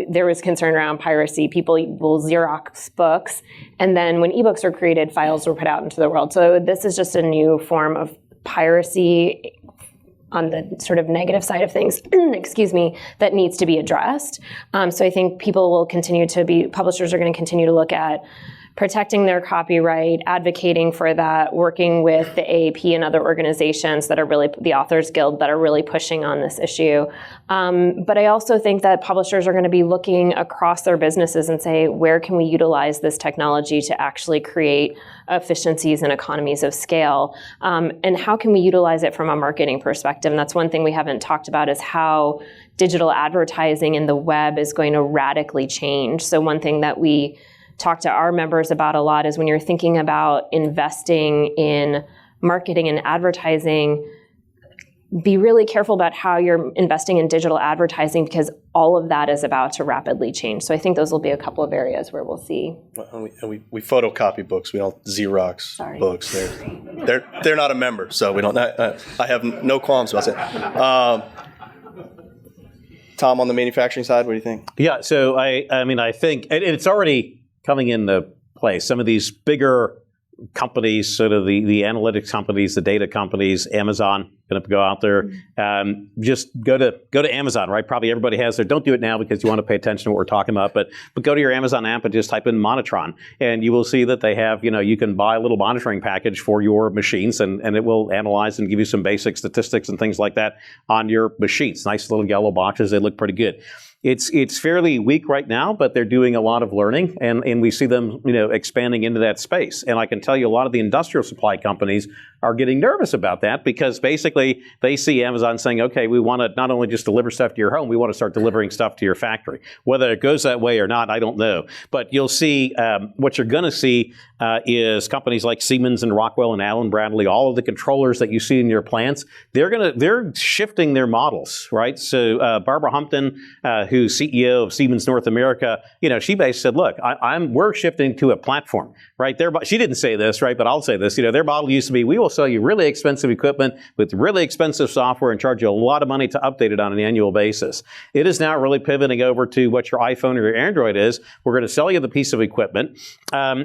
[SPEAKER 1] there was concern around piracy. People will Xerox books. And then when ebooks were created, files were put out into the world. So this is just a new form of piracy on the sort of negative side of things, excuse me, that needs to be addressed. So I think publishers are going to continue to look at protecting their copyright, advocating for that, working with the AAP and other organizations that are really, the Authors Guild, that are really pushing on this issue. But I also think that publishers are going to be looking across their businesses and say, where can we utilize this technology to actually create efficiencies and economies of scale? And how can we utilize it from a marketing perspective? And that's one thing we haven't talked about, is how digital advertising in the web is going to radically change. So one thing that we talk to our members about a lot is when you're thinking about investing in marketing and advertising, be really careful about how you're investing in digital advertising, because all of that is about to rapidly change. So I think those will be a couple of areas where we'll see.
[SPEAKER 2] And we photocopy books. We don't Xerox books. They're not a member, so we don't. I have no qualms about that. Tom, on the manufacturing side, what do you think?
[SPEAKER 3] Yeah, so I think it's already coming into place. Some of these bigger companies, sort of the analytics companies, the data companies, Amazon, going to go out there. Just go to Amazon, right? Probably everybody has there. Don't do it now because you want to pay attention to what we're talking about, but go to your Amazon app and just type in Monitron, and you will see that they have, you can buy a little monitoring package for your machines, and it will analyze and give you some basic statistics and things like that on your machines. Nice little yellow boxes. They look pretty good. It's fairly weak right now, but they're doing a lot of learning, and we see them, expanding into that space. And I can tell you a lot of the industrial supply companies are getting nervous about that, because basically they see Amazon saying, okay, we want to not only just deliver stuff to your home, we want to start delivering stuff to your factory. Whether it goes that way or not, I don't know. But you'll see, what you're going to see is companies like Siemens and Rockwell and Allen Bradley, all of the controllers that you see in your plants, they're shifting their models, right? So Barbara Humpton, who's CEO of Siemens North America, she basically said, look, we're shifting to a platform, right? She didn't say this, right? But I'll say this, their model used to be, we will sell you really expensive equipment with really expensive software and charge you a lot of money to update it on an annual basis. It is now really pivoting over to what your iPhone or your Android is. We're going to sell you the piece of equipment.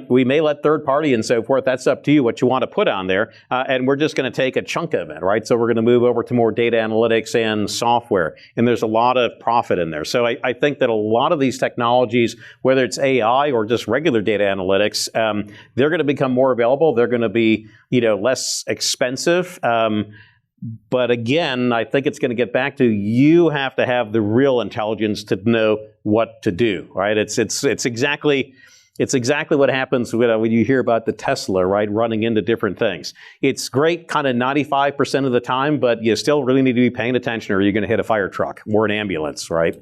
[SPEAKER 3] We may let third party and so forth. That's up to you what you want to put on there. And we're just going to take a chunk of it, right? So we're going to move over to more data analytics and software. And there's a lot of profit in there. So I think that a lot of these technologies, whether it's AI or just regular data analytics, they're going to become more available. They're going to be, less expensive. But again, I think it's going to get back to, you have to have the real intelligence to know what to do, right? It's exactly what happens when you hear about the Tesla, right, running into different things. It's great kind of 95% of the time, but you still really need to be paying attention, or you're going to hit a fire truck or an ambulance, right?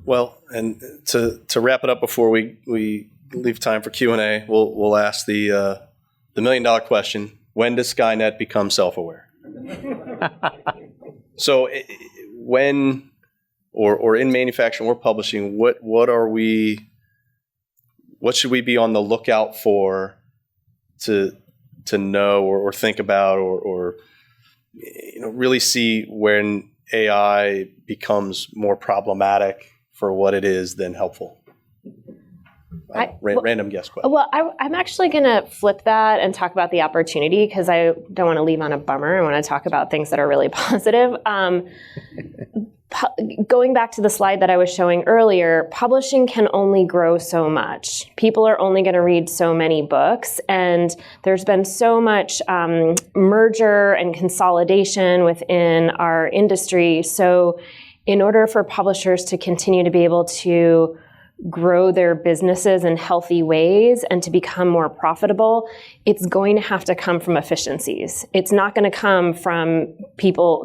[SPEAKER 2] Well, and to wrap it up before we leave time for Q&A, we'll ask the $1 million question: when does Skynet become self-aware? So when, or in manufacturing or publishing, what should we be on the lookout for to know or think about or really see when AI becomes more problematic for what it is than helpful? Random guess question.
[SPEAKER 1] Well, I'm actually going to flip that and talk about the opportunity, because I don't want to leave on a bummer. I want to talk about things that are really positive. Going back to the slide that I was showing earlier, publishing can only grow so much. People are only going to read so many books, and there's been so much merger and consolidation within our industry. So in order for publishers to continue to be able to grow their businesses in healthy ways and to become more profitable, it's going to have to come from efficiencies. It's not going to come from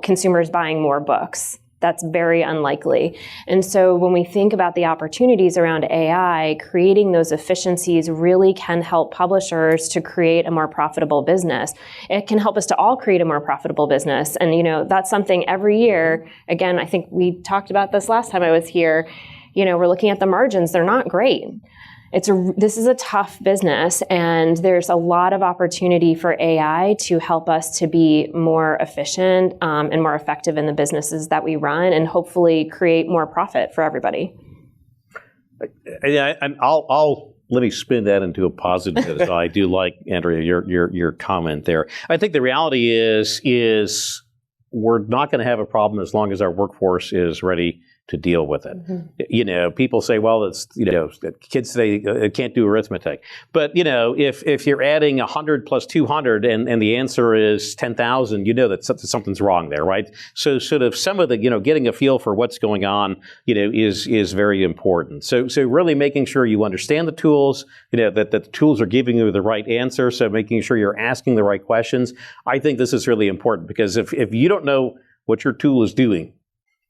[SPEAKER 1] consumers buying more books. That's very unlikely. And so when we think about the opportunities around AI, creating those efficiencies really can help publishers to create a more profitable business. It can help us to all create a more profitable business. And, that's something every year. Again, I think we talked about this last time I was here. We're looking at the margins. They're not great. This is a tough business, and there's a lot of opportunity for AI to help us to be more efficient and more effective in the businesses that we run, and hopefully create more profit for everybody.
[SPEAKER 3] Yeah, and let me spin that into a positive. So I do like, Andrea, your comment there. I think the reality is we're not going to have a problem as long as our workforce is ready to deal with it. Mm-hmm. People say, well, it's, kids today can't do arithmetic. But, if you're adding 100 plus 200 and the answer is 10,000, that something's wrong there, right? So sort of some of the, getting a feel for what's going on, is very important. So really making sure you understand the tools, that the tools are giving you the right answer. So making sure you're asking the right questions. I think this is really important, because if you don't know what your tool is doing,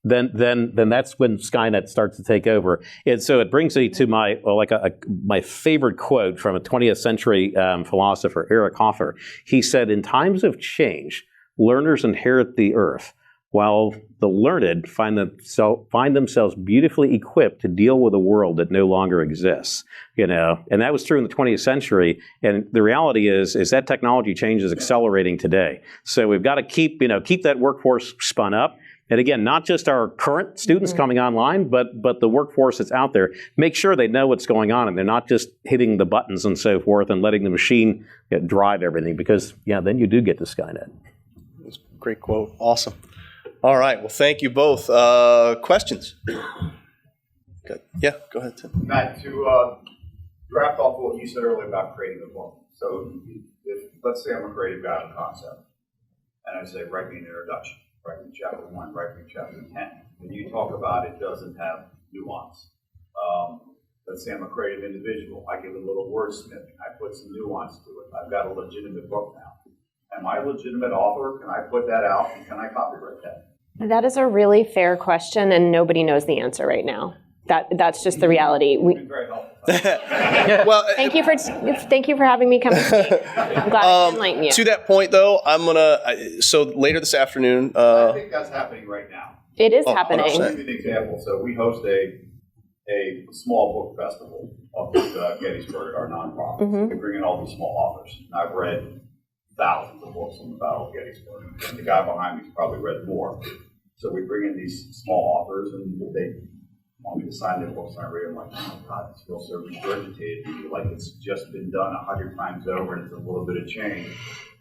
[SPEAKER 3] then that's when Skynet starts to take over. And so it brings me to my favorite quote from a 20th century philosopher, Eric Hoffer. He said, in times of change, learners inherit the earth, while the learned find themselves beautifully equipped to deal with a world that no longer exists. And that was true in the 20th century. And the reality is that technology change is accelerating today. So we've got to keep that workforce spun up. And again, not just our current students coming online, but the workforce that's out there. Make sure they know what's going on and they're not just hitting the buttons and so forth and letting the machine drive everything, because then you do get to Skynet.
[SPEAKER 2] That's a great quote. Awesome. All right. Well, thank you both. Questions? Good. Yeah, go ahead, Tim.
[SPEAKER 4] Matt, to draft off what you said earlier about creating a book. So if let's say I'm a creative guy with a concept, and I say, write me an introduction, write me chapter 1, write me chapter 10, and you talk about it doesn't have nuance. Let's say I'm a creative individual. I give it a little wordsmithing. I put some nuance to it. I've got a legitimate book now. Am I a legitimate author? Can I put that out, and can I copyright that?
[SPEAKER 1] That is a really fair question, and nobody knows the answer right now. That's just the reality.
[SPEAKER 4] You've been very helpful.
[SPEAKER 2] Well,
[SPEAKER 1] Thank you for having me come and speak. I'm glad I can enlighten you.
[SPEAKER 2] To that point, though, I'm gonna. So later this afternoon.
[SPEAKER 4] I think that's happening right now.
[SPEAKER 1] It is happening.
[SPEAKER 4] I'll give you an example. So we host a small book festival up at Gettysburg, our nonprofit. We bring in all these small authors. And I've read thousands of books on the Battle of Gettysburg. And the guy behind me's probably read more. So we bring in these small authors, and they want me to sign their books, and I read them like, oh my God, this feels so regurgitated. I feel like it's just been done 100 times over, and it's a little bit of change.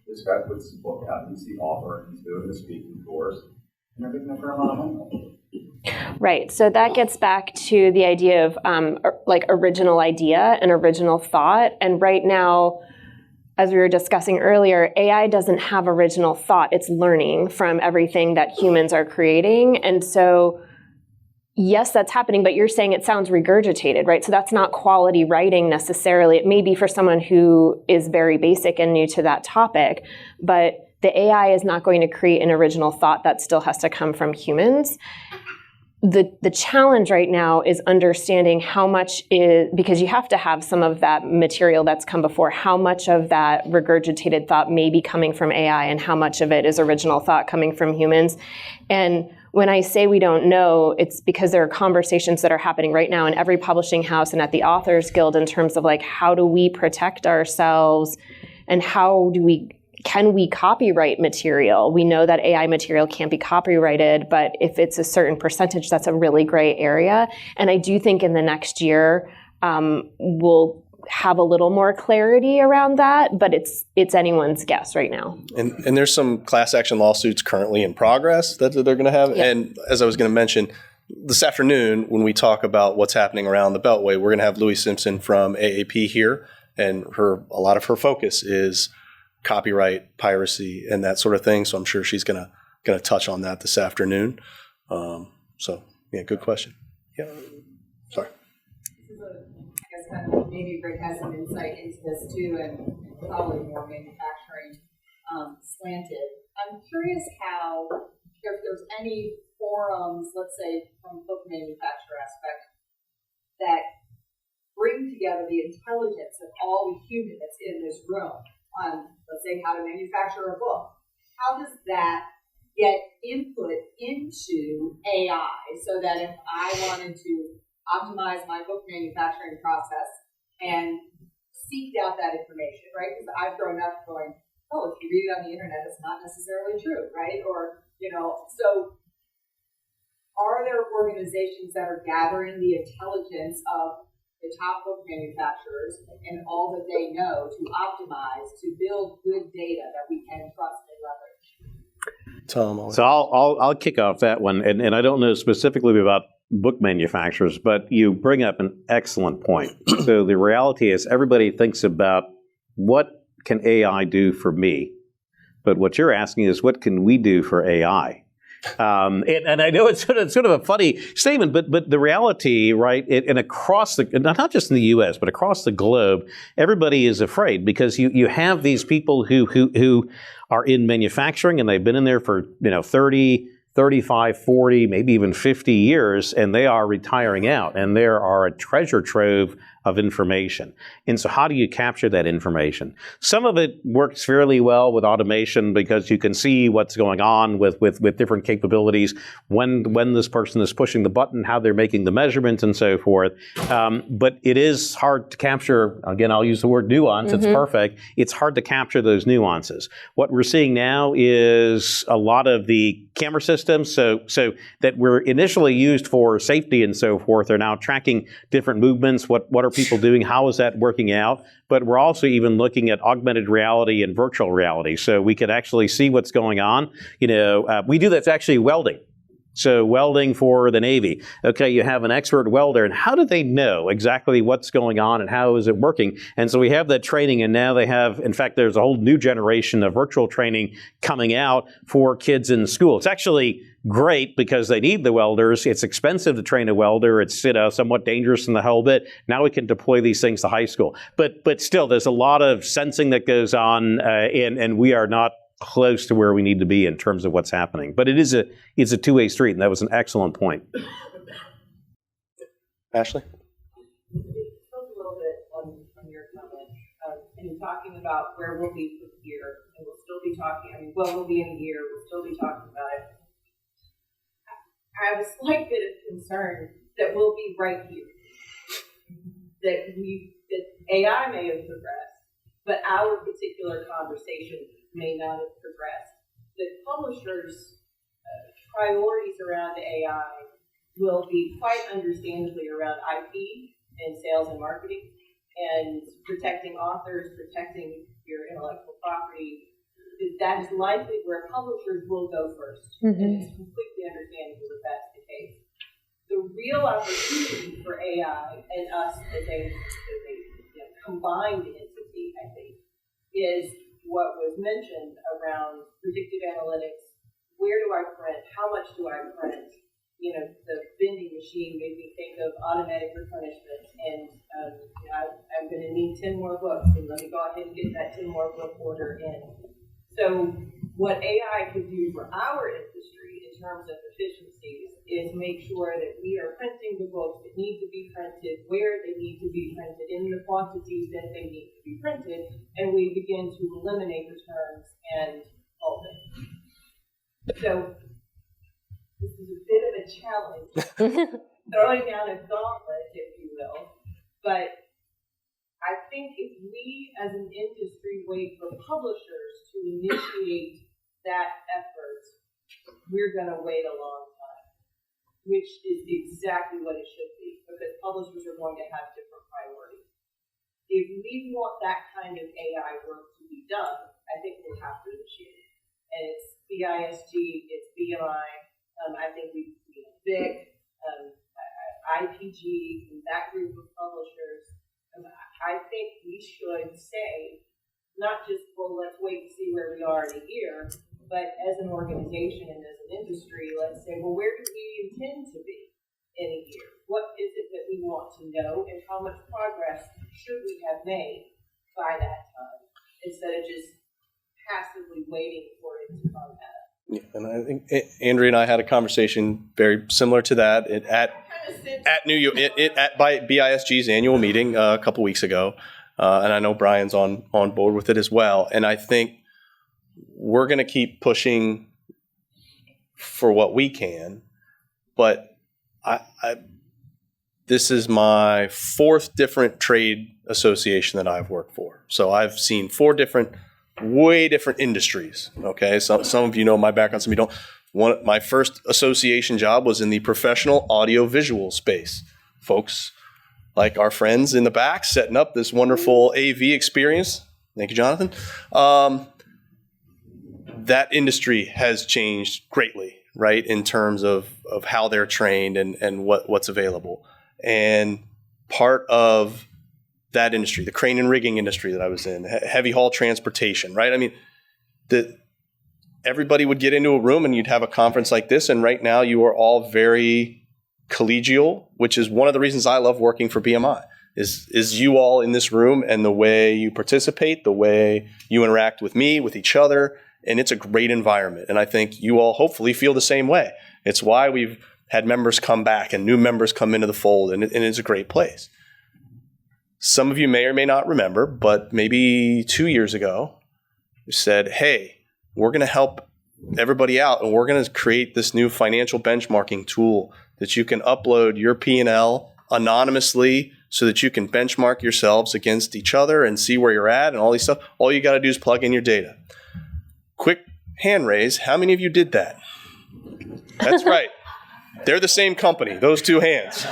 [SPEAKER 4] This guy puts his book out, he's the author, he's doing the speaking tours, and they're getting a fair amount of money.
[SPEAKER 1] Right. So that gets back to the idea of original idea and original thought. And right now, as we were discussing earlier, AI doesn't have original thought. It's learning from everything that humans are creating. And so, yes, that's happening, but you're saying it sounds regurgitated, right? So that's not quality writing necessarily. It may be for someone who is very basic and new to that topic, but the AI is not going to create an original thought. That still has to come from humans. The challenge right now is understanding how much is, because you have to have some of that material that's come before, how much of that regurgitated thought may be coming from AI and how much of it is original thought coming from humans. And when I say we don't know, it's because there are conversations that are happening right now in every publishing house and at the Authors Guild in terms of like, how do we protect ourselves and can we copyright material? We know that AI material can't be copyrighted, but if it's a certain percentage, that's a really gray area. And I do think in the next year, we'll have a little more clarity around that, but it's anyone's guess right now.
[SPEAKER 2] And there's some class action lawsuits currently in progress that they're going to have. Yep. And as I was going to mention, this afternoon, when we talk about what's happening around the Beltway, we're going to have Louise Simpson from AAP here, and a lot of her focus is copyright, piracy, and that sort of thing. So I'm sure she's gonna touch on that this afternoon. So yeah, good question. Yeah, sorry.
[SPEAKER 5] This is I guess kind of maybe Greg has some insight into this too, and probably more manufacturing slanted. I'm curious how, if there's any forums, let's say from the book manufacturer aspect, that bring together the intelligence of all the human that's in this room on, let's say, how to manufacture a book. How does that get input into AI so that if I wanted to optimize my book manufacturing process and seek out that information, right? Because I've grown up going, oh, if you read it on the internet, it's not necessarily true, right? Or, so are there organizations that are gathering the intelligence of the top book manufacturers and all that they know to optimize, to build good data that we can trust and leverage?
[SPEAKER 2] Tom,
[SPEAKER 3] so I'll kick off that one, and I don't know specifically about book manufacturers, but you bring up an excellent point. So the reality is everybody thinks about what can AI do for me, but what you're asking is what can we do for AI? And I know it's sort of a funny statement, but the reality, right, and across not just in the U.S., but across the globe, everybody is afraid because you have these people who are in manufacturing and they've been in there for 30, 35, 40, maybe even 50 years, and they are retiring out. And there are a treasure trove of information. And so how do you capture that information? Some of it works fairly well with automation because you can see what's going on with different capabilities, when this person is pushing the button, how they're making the measurements and so forth. But it is hard to capture, again, I'll use the word nuance, it's perfect. It's hard to capture those nuances. What we're seeing now is a lot of the camera systems, so that were initially used for safety and so forth, are now tracking different movements. What are people doing? How is that working out? But we're also even looking at augmented reality and virtual reality, so we could actually see what's going on. We do that's actually welding. So welding for the Navy. Okay, you have an expert welder, and how do they know exactly what's going on and how is it working? And so we have that training, and now they have, in fact, there's a whole new generation of virtual training coming out for kids in school. It's actually great because they need the welders. It's expensive to train a welder. It's somewhat dangerous in the whole bit. Now we can deploy these things to high school. But still, there's a lot of sensing that goes on, and we are not close to where we need to be in terms of what's happening. But it's a two-way street, and that was an excellent point.
[SPEAKER 2] Ashley?
[SPEAKER 6] A little bit on your comment, and talking about where we'll be from here, and we'll still be talking, we'll be in a year, we'll still be talking about it. I have a slight bit of concern that we'll be right here. That AI may have progressed, but our particular conversation may not have progressed. The publishers' priorities around AI will be quite understandably around IP and sales and marketing and protecting authors, protecting your intellectual property. That is likely where publishers will go first. And it's completely understandable that that's the case. The real opportunity for AI and us as a combined entity, I think, is what was mentioned around predictive analytics. Where do I print? How much do I print? The vending machine made me think of automatic replenishment, and I'm going to need 10 more books, and let me go ahead and get that 10 more book order in. So what AI could do for our industry in terms of efficiencies is make sure that we are printing the books that need to be printed, where they need to be printed, in the quantities that they need to be printed, and we begin to eliminate returns and pulping. So this is a bit of a challenge, throwing down a gauntlet, if you will, but I think if we as an industry wait for publishers to initiate that effort, we're going to wait a long time, which is exactly what it should be, because publishers are going to have different priorities. If we want that kind of AI work to be done, I think we'll have to initiate it. And it's BISG, it's BMI, I think we BIC, IPG, and that group of publishers. I think we should say, not just, well, let's wait and see where we are in a year, but as an organization and as an industry, let's say, well, where do we intend to be in a year? What is it that we want to know, and how much progress should we have made by that time, instead of just passively waiting for it to come at us?
[SPEAKER 2] Yeah, and I think Andrea and I had a conversation very similar to that at New York at BISG's annual meeting a couple weeks ago, and I know Brian's on board with it as well. And I think we're going to keep pushing for what we can, but this is my fourth different trade association that I've worked for, so I've seen way different industries. Okay, some of you know my background, some of you don't. My first association job was in the professional audio-visual space. Folks like our friends in the back setting up this wonderful AV experience. Thank you, Jonathan. That industry has changed greatly, right, in terms of how they're trained and what's available. And part of that industry, the crane and rigging industry that I was in, heavy haul transportation, right? I mean, everybody would get into a room and you'd have a conference like this, and right now you are all very collegial, which is one of the reasons I love working for BMI, is you all in this room and the way you participate, the way you interact with me, with each other, and it's a great environment. And I think you all hopefully feel the same way. It's why we've had members come back and new members come into the fold, and it's a great place. Some of you may or may not remember, but maybe 2 years ago, we said, hey, we're going to help everybody out, and we're going to create this new financial benchmarking tool that you can upload your P&L anonymously so that you can benchmark yourselves against each other and see where you're at and all these stuff. All you got to do is plug in your data. Quick hand raise. How many of you did that? That's right. They're the same company, those two hands.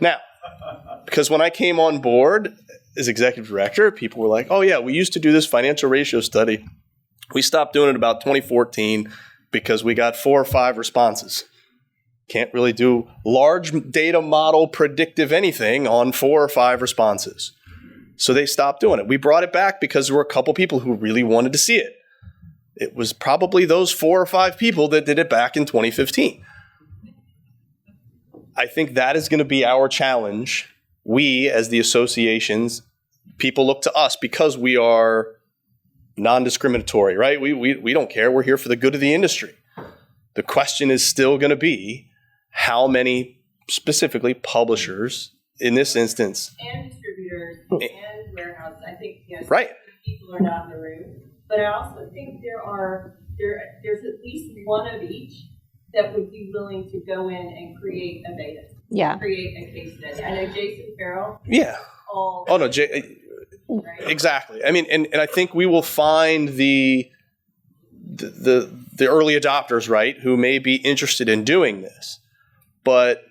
[SPEAKER 2] Now, because when I came on board as executive director, people were like, oh yeah, we used to do this financial ratio study. We stopped doing it about 2014 because we got 4 or 5 responses. Can't really do large data model predictive anything on 4 or 5 responses. So they stopped doing it. We brought it back because there were a couple people who really wanted to see it. It was probably those 4 or 5 people that did it back in 2015. I think that is going to be our challenge. We, as the associations, people look to us because we are non-discriminatory, right? We don't care. We're here for the good of the industry. The question is still going to be how many, specifically publishers, in this instance.
[SPEAKER 6] And distributors and warehouses. I think,
[SPEAKER 2] right.
[SPEAKER 6] People are not in the room. But I also think there's at least one of each that would be willing to go in and create a beta.
[SPEAKER 1] Yeah.
[SPEAKER 6] Create a case study. I know Jason Farrell.
[SPEAKER 2] Yeah.
[SPEAKER 6] Right?
[SPEAKER 2] Exactly. I mean, and I think we will find the early adopters, right, who may be interested in doing this. But,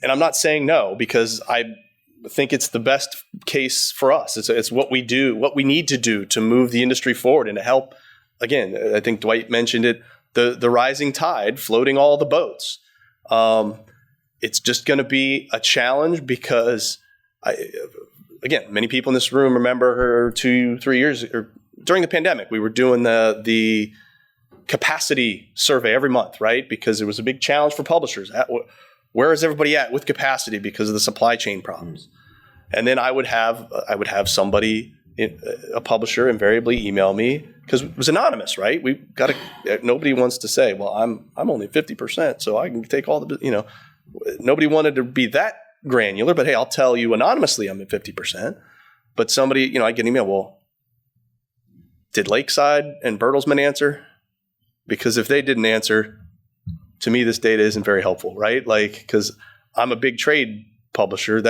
[SPEAKER 2] and I'm not saying no, because I think it's the best case for us. It's what we do, what we need to do to move the industry forward and to help. Again, I think Dwight mentioned it, the rising tide floating all the boats. It's just going to be a challenge because, again, many people in this room remember 2-3 years or during the pandemic, we were doing the capacity survey every month, right? Because it was a big challenge for publishers. Where is everybody at with capacity because of the supply chain problems? And then I would have somebody, a publisher, invariably email me because it was anonymous, right? Nobody wants to say, well, I'm only 50%, so I can take all the, nobody wanted to be that granular, but hey, I'll tell you anonymously I'm at 50%. But somebody, I get an email, well, did Lakeside and Bertelsmann answer? Because if they didn't answer, to me, this data isn't very helpful, right? Like, because I'm a big trade publisher,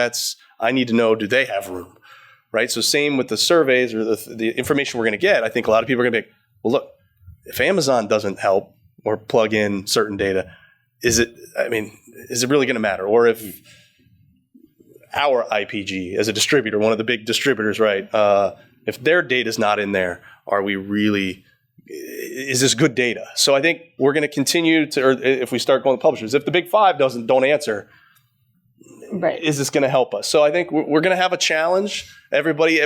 [SPEAKER 2] I need to know, do they have room, right? So same with the surveys or the information we're going to get. I think a lot of people are going to be, well, look, if Amazon doesn't help or plug in certain data, is it really going to matter? Or if our IPG as a distributor, one of the big distributors, right? If their data is not in there, is this good data? So I think we're going to continue to, or if we start going to publishers, if the big 5 don't answer,
[SPEAKER 1] right,
[SPEAKER 2] is this going to help us? So I think we're going to have a challenge. Everybody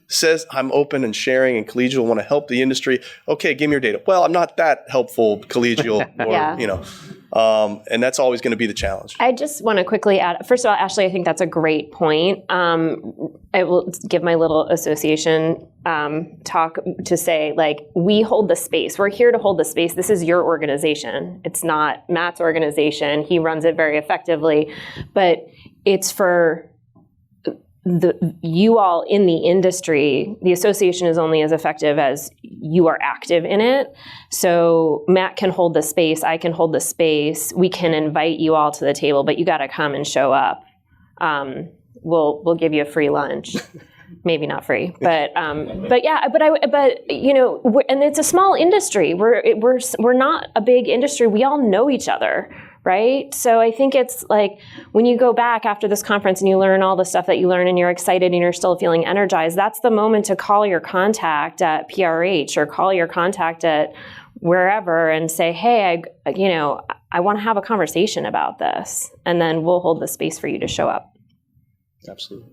[SPEAKER 2] says I'm open and sharing and collegial, want to help the industry. Okay, give me your data. Well, I'm not that helpful, collegial, or
[SPEAKER 1] yeah.
[SPEAKER 2] And that's always going to be the challenge.
[SPEAKER 1] I just want to quickly add, first of all, Ashley, I think that's a great point. I will give my little association talk to say, we hold the space. We're here to hold the space. This is your organization. It's not Matt's organization. He runs it very effectively. But it's for you all in the industry. The association is only as effective as you are active in it. So Matt can hold the space. I can hold the space. We can invite you all to the table, but you got to come and show up. We'll give you a free lunch. Maybe not free, but and it's a small industry. We're not a big industry. We all know each other, right? So I think it's like when you go back after this conference and you learn all the stuff that you learn and you're excited and you're still feeling energized, that's the moment to call your contact at PRH or call your contact at wherever and say, hey, I want to have a conversation about this, and then we'll hold the space for you to show up.
[SPEAKER 2] Absolutely.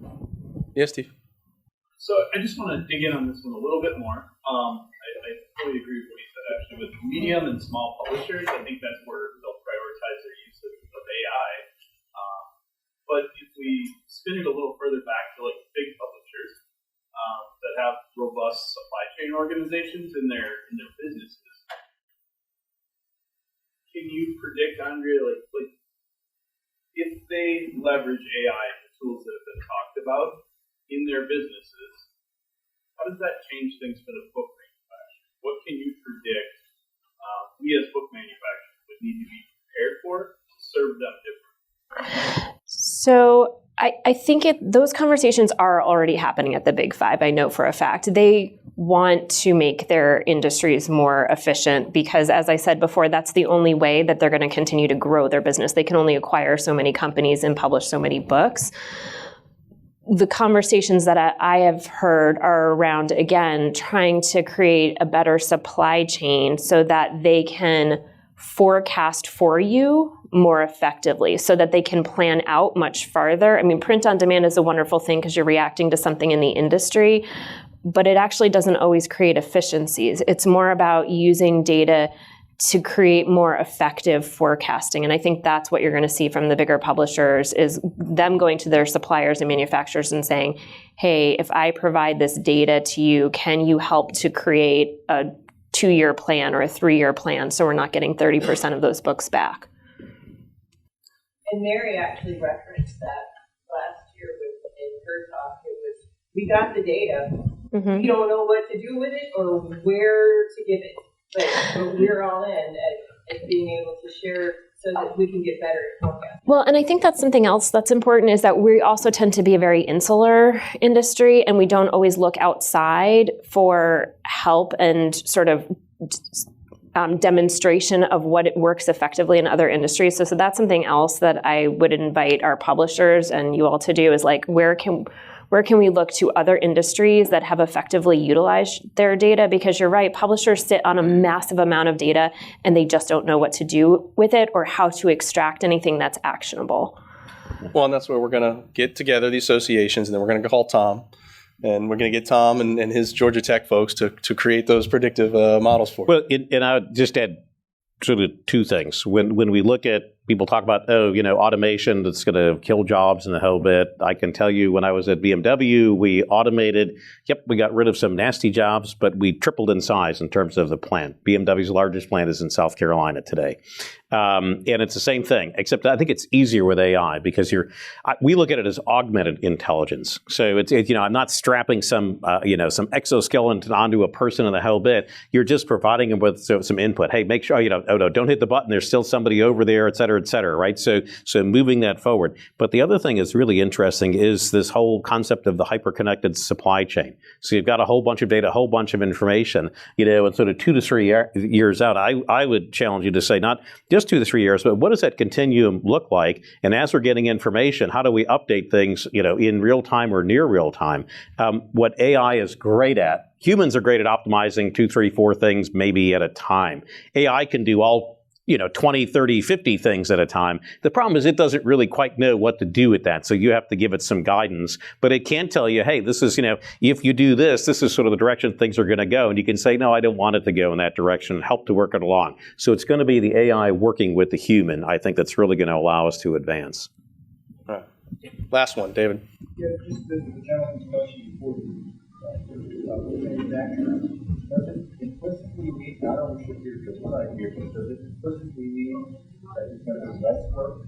[SPEAKER 2] Yes, Steve.
[SPEAKER 7] So I just want to dig in on this one a little bit more. I fully agree with what you said, actually. With medium and small publishers, I think that's where they'll prioritize their use of AI. But if we spin it a little further back to big publishers that have robust supply chain organizations in their businesses, can you predict, Andrea, about in their businesses, how does that change things for the book manufacturer? What can you predict we as book manufacturers would need to be prepared for to serve them differently?
[SPEAKER 1] So I think those conversations are already happening at the Big Five. I know for a fact. They want to make their industries more efficient because, as I said before, that's the only way that they're going to continue to grow their business. They can only acquire so many companies and publish so many books. The conversations that I have heard are around, again, trying to create a better supply chain so that they can forecast for you more effectively, so that they can plan out much farther. I mean, print on demand is a wonderful thing because you're reacting to something in the industry, but it actually doesn't always create efficiencies. It's more about using data to create more effective forecasting. And I think that's what you're going to see from the bigger publishers is them going to their suppliers and manufacturers and saying, hey, if I provide this data to you, can you help to create a 2-year plan or a 3-year plan so we're not getting 30% of those books back?
[SPEAKER 6] And Mary actually referenced that last year in her talk. It was, we got the data.
[SPEAKER 1] Mm-hmm.
[SPEAKER 6] We don't know what to do with it or where to give it. But we're all in at being able to share so that we can get better at forecasting.
[SPEAKER 1] Well, and I think that's something else that's important is that we also tend to be a very insular industry and we don't always look outside for help and sort of demonstration of what it works effectively in other industries. So that's something else that I would invite our publishers and you all to do is like, where can we look to other industries that have effectively utilized their data? Because you're right, publishers sit on a massive amount of data and they just don't know what to do with it or how to extract anything that's actionable.
[SPEAKER 2] Well, and that's where we're going to get together, the associations, and then we're going to call Tom. And we're going to get Tom and his Georgia Tech folks to create those predictive models for us.
[SPEAKER 3] Well, and I would just add sort of two things. When we look at people talk about, automation that's going to kill jobs and the whole bit. I can tell you when I was at BMW, we automated, we got rid of some nasty jobs, but we tripled in size in terms of the plant. BMW's largest plant is in South Carolina today. And it's the same thing, except I think it's easier with AI because we look at it as augmented intelligence. So it's I'm not strapping some exoskeleton onto a person in the whole bit. You're just providing them with some input. Hey, make sure, don't hit the button. There's still somebody over there, et cetera, right? So moving that forward. But the other thing is really interesting is this whole concept of the hyper-connected supply chain. So you've got a whole bunch of data, a whole bunch of information, and sort of 2 to 3 years out, I would challenge you to say not just 2 to 3 years, but what does that continuum look like? And as we're getting information, how do we update things, in real time or near real time? What AI is great at, humans are great at optimizing 2, 3, 4 things maybe at a time. AI can do all 20, 30, 50 things at a time. The problem is it doesn't really quite know what to do with that. So you have to give it some guidance, but it can tell you, hey, this is, if you do this is sort of the direction things are going to go. And you can say, no, I don't want it to go in that direction, help to work it along. So it's going to be the AI working with the human, I think, that's really going to allow us to advance.
[SPEAKER 2] All right. Last one, David.
[SPEAKER 8] Yeah, just the gentleman's question before manufacturing. Does it implicitly mean not ownership here, just what I hear, but does it implicitly mean that it's going to be less work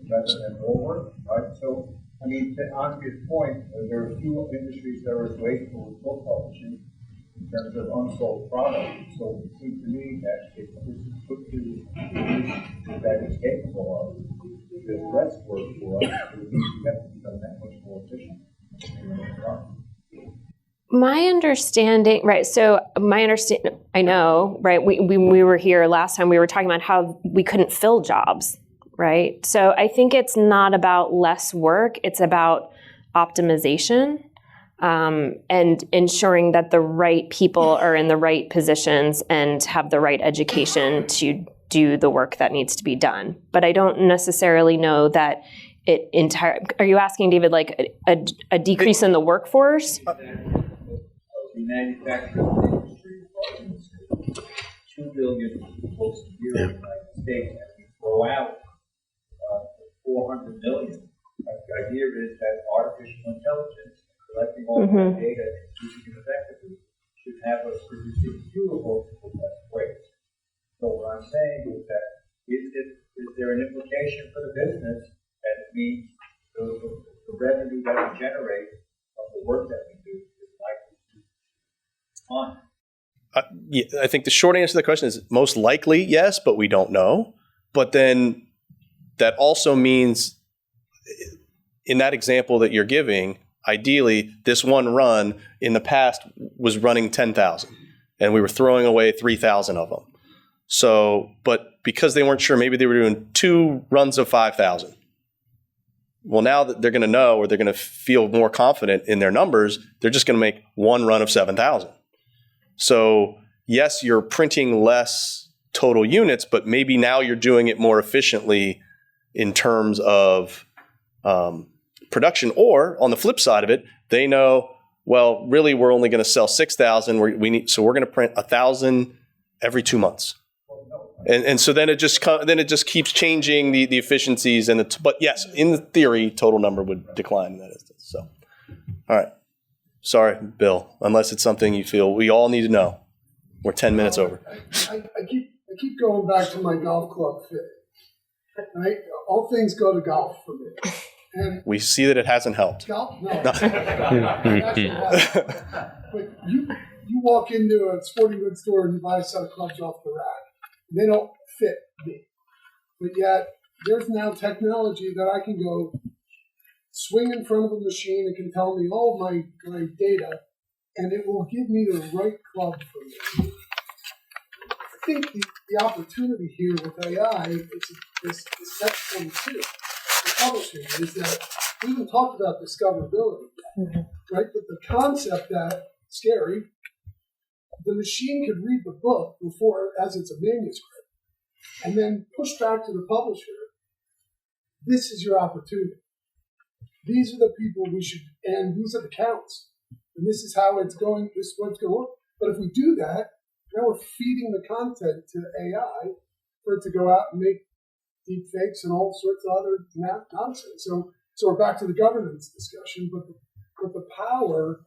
[SPEAKER 8] rather than more work, right? So, to Andrea's point, there are a few industries that are as wasteful as book publishing in terms of unsold product. So it seems to me that if this is put to use that it's capable of, there's less work for us, so it means we have to become that much more efficient.
[SPEAKER 1] My understanding, right, I know, right, we were here last time, we were talking about how we couldn't fill jobs, right? So I think it's not about less work, it's about optimization and ensuring that the right people are in the right positions and have the right education to do the work that needs to be done. But I don't necessarily know that are you asking, David, like a decrease in the workforce?
[SPEAKER 8] The manufacturing industry is 2 billion books a year in the United States, and we throw out 400 million. The idea is that artificial intelligence, collecting all that data and using it effectively, should have us producing fewer books with less waste. So what I'm saying is that is there an implication for the business that means the revenue that we generate from the work that we do is likely to decline.
[SPEAKER 2] Yeah, I think the short answer to the question is most likely yes, but we don't know. But then that also means in that example that you're giving, ideally this one run in the past was running 10,000 and we were throwing away 3,000 of them. So, but because they weren't sure, maybe they were doing 2 runs of 5,000. Well, now that they're going to know, or they're going to feel more confident in their numbers, they're just going to make 1 run of 7,000. So yes, you're printing less total units, but maybe now you're doing it more efficiently in terms of production. Or on the flip side of it, they know, well, really, we're only going to sell 6,000. So we're going to print 1,000 every 2 months. And so then it just keeps changing the efficiencies but yes, in theory, total number would decline in that instance. So, all right, sorry, Bill, unless it's something you feel we all need to know. We're 10 minutes over.
[SPEAKER 9] I keep going back to my golf club fit. Right, all things go to golf for me. And
[SPEAKER 2] we see that it hasn't helped.
[SPEAKER 9] Golf, no. It actually hasn't. But you walk into a sporting goods store and you buy a set of clubs off the rack. They don't fit me. But yet, there's now technology that I can go swing in front of a machine. It can tell me all my data, and it will give me the right club for me. I think the opportunity here with AI is step 22, the publishing, is that we even talked about discoverability, right? But the concept that, scary, the machine could read the book before, as it's a manuscript, and then push back to the publisher. This is your opportunity. These are the people we should, and these are the counts. And this is how it's going, this is what's going to work. But if we do that, now we're feeding the content to AI for it to go out and make deep fakes and all sorts of other nonsense. So we're back to the governance discussion, but the power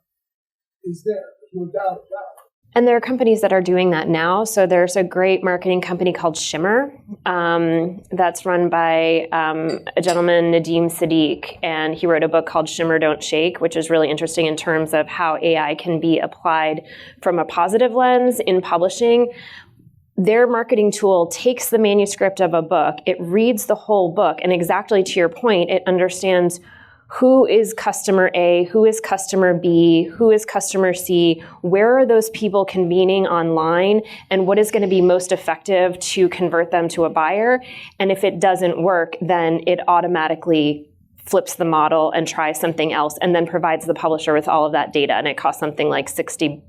[SPEAKER 9] is there. There's no doubt about it.
[SPEAKER 1] And there are companies that are doing that now. So there's a great marketing company called Shimmer that's run by a gentleman, Nadeem Sadiq, and he wrote a book called Shimmer Don't Shake, which is really interesting in terms of how AI can be applied from a positive lens in publishing. Their marketing tool takes the manuscript of a book, it reads the whole book, and exactly to your point, it understands who is customer A, who is customer B, who is customer C, where are those people convening online, and what is going to be most effective to convert them to a buyer. And if it doesn't work, then it automatically flips the model and tries something else, and then provides the publisher with all of that data. And it costs something like $60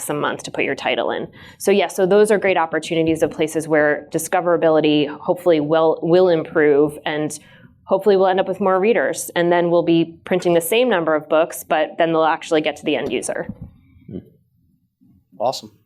[SPEAKER 1] a month to put your title in. So so those are great opportunities of places where discoverability hopefully will improve, and hopefully we'll end up with more readers, and then we'll be printing the same number of books, but then they'll actually get to the end user.
[SPEAKER 2] Awesome.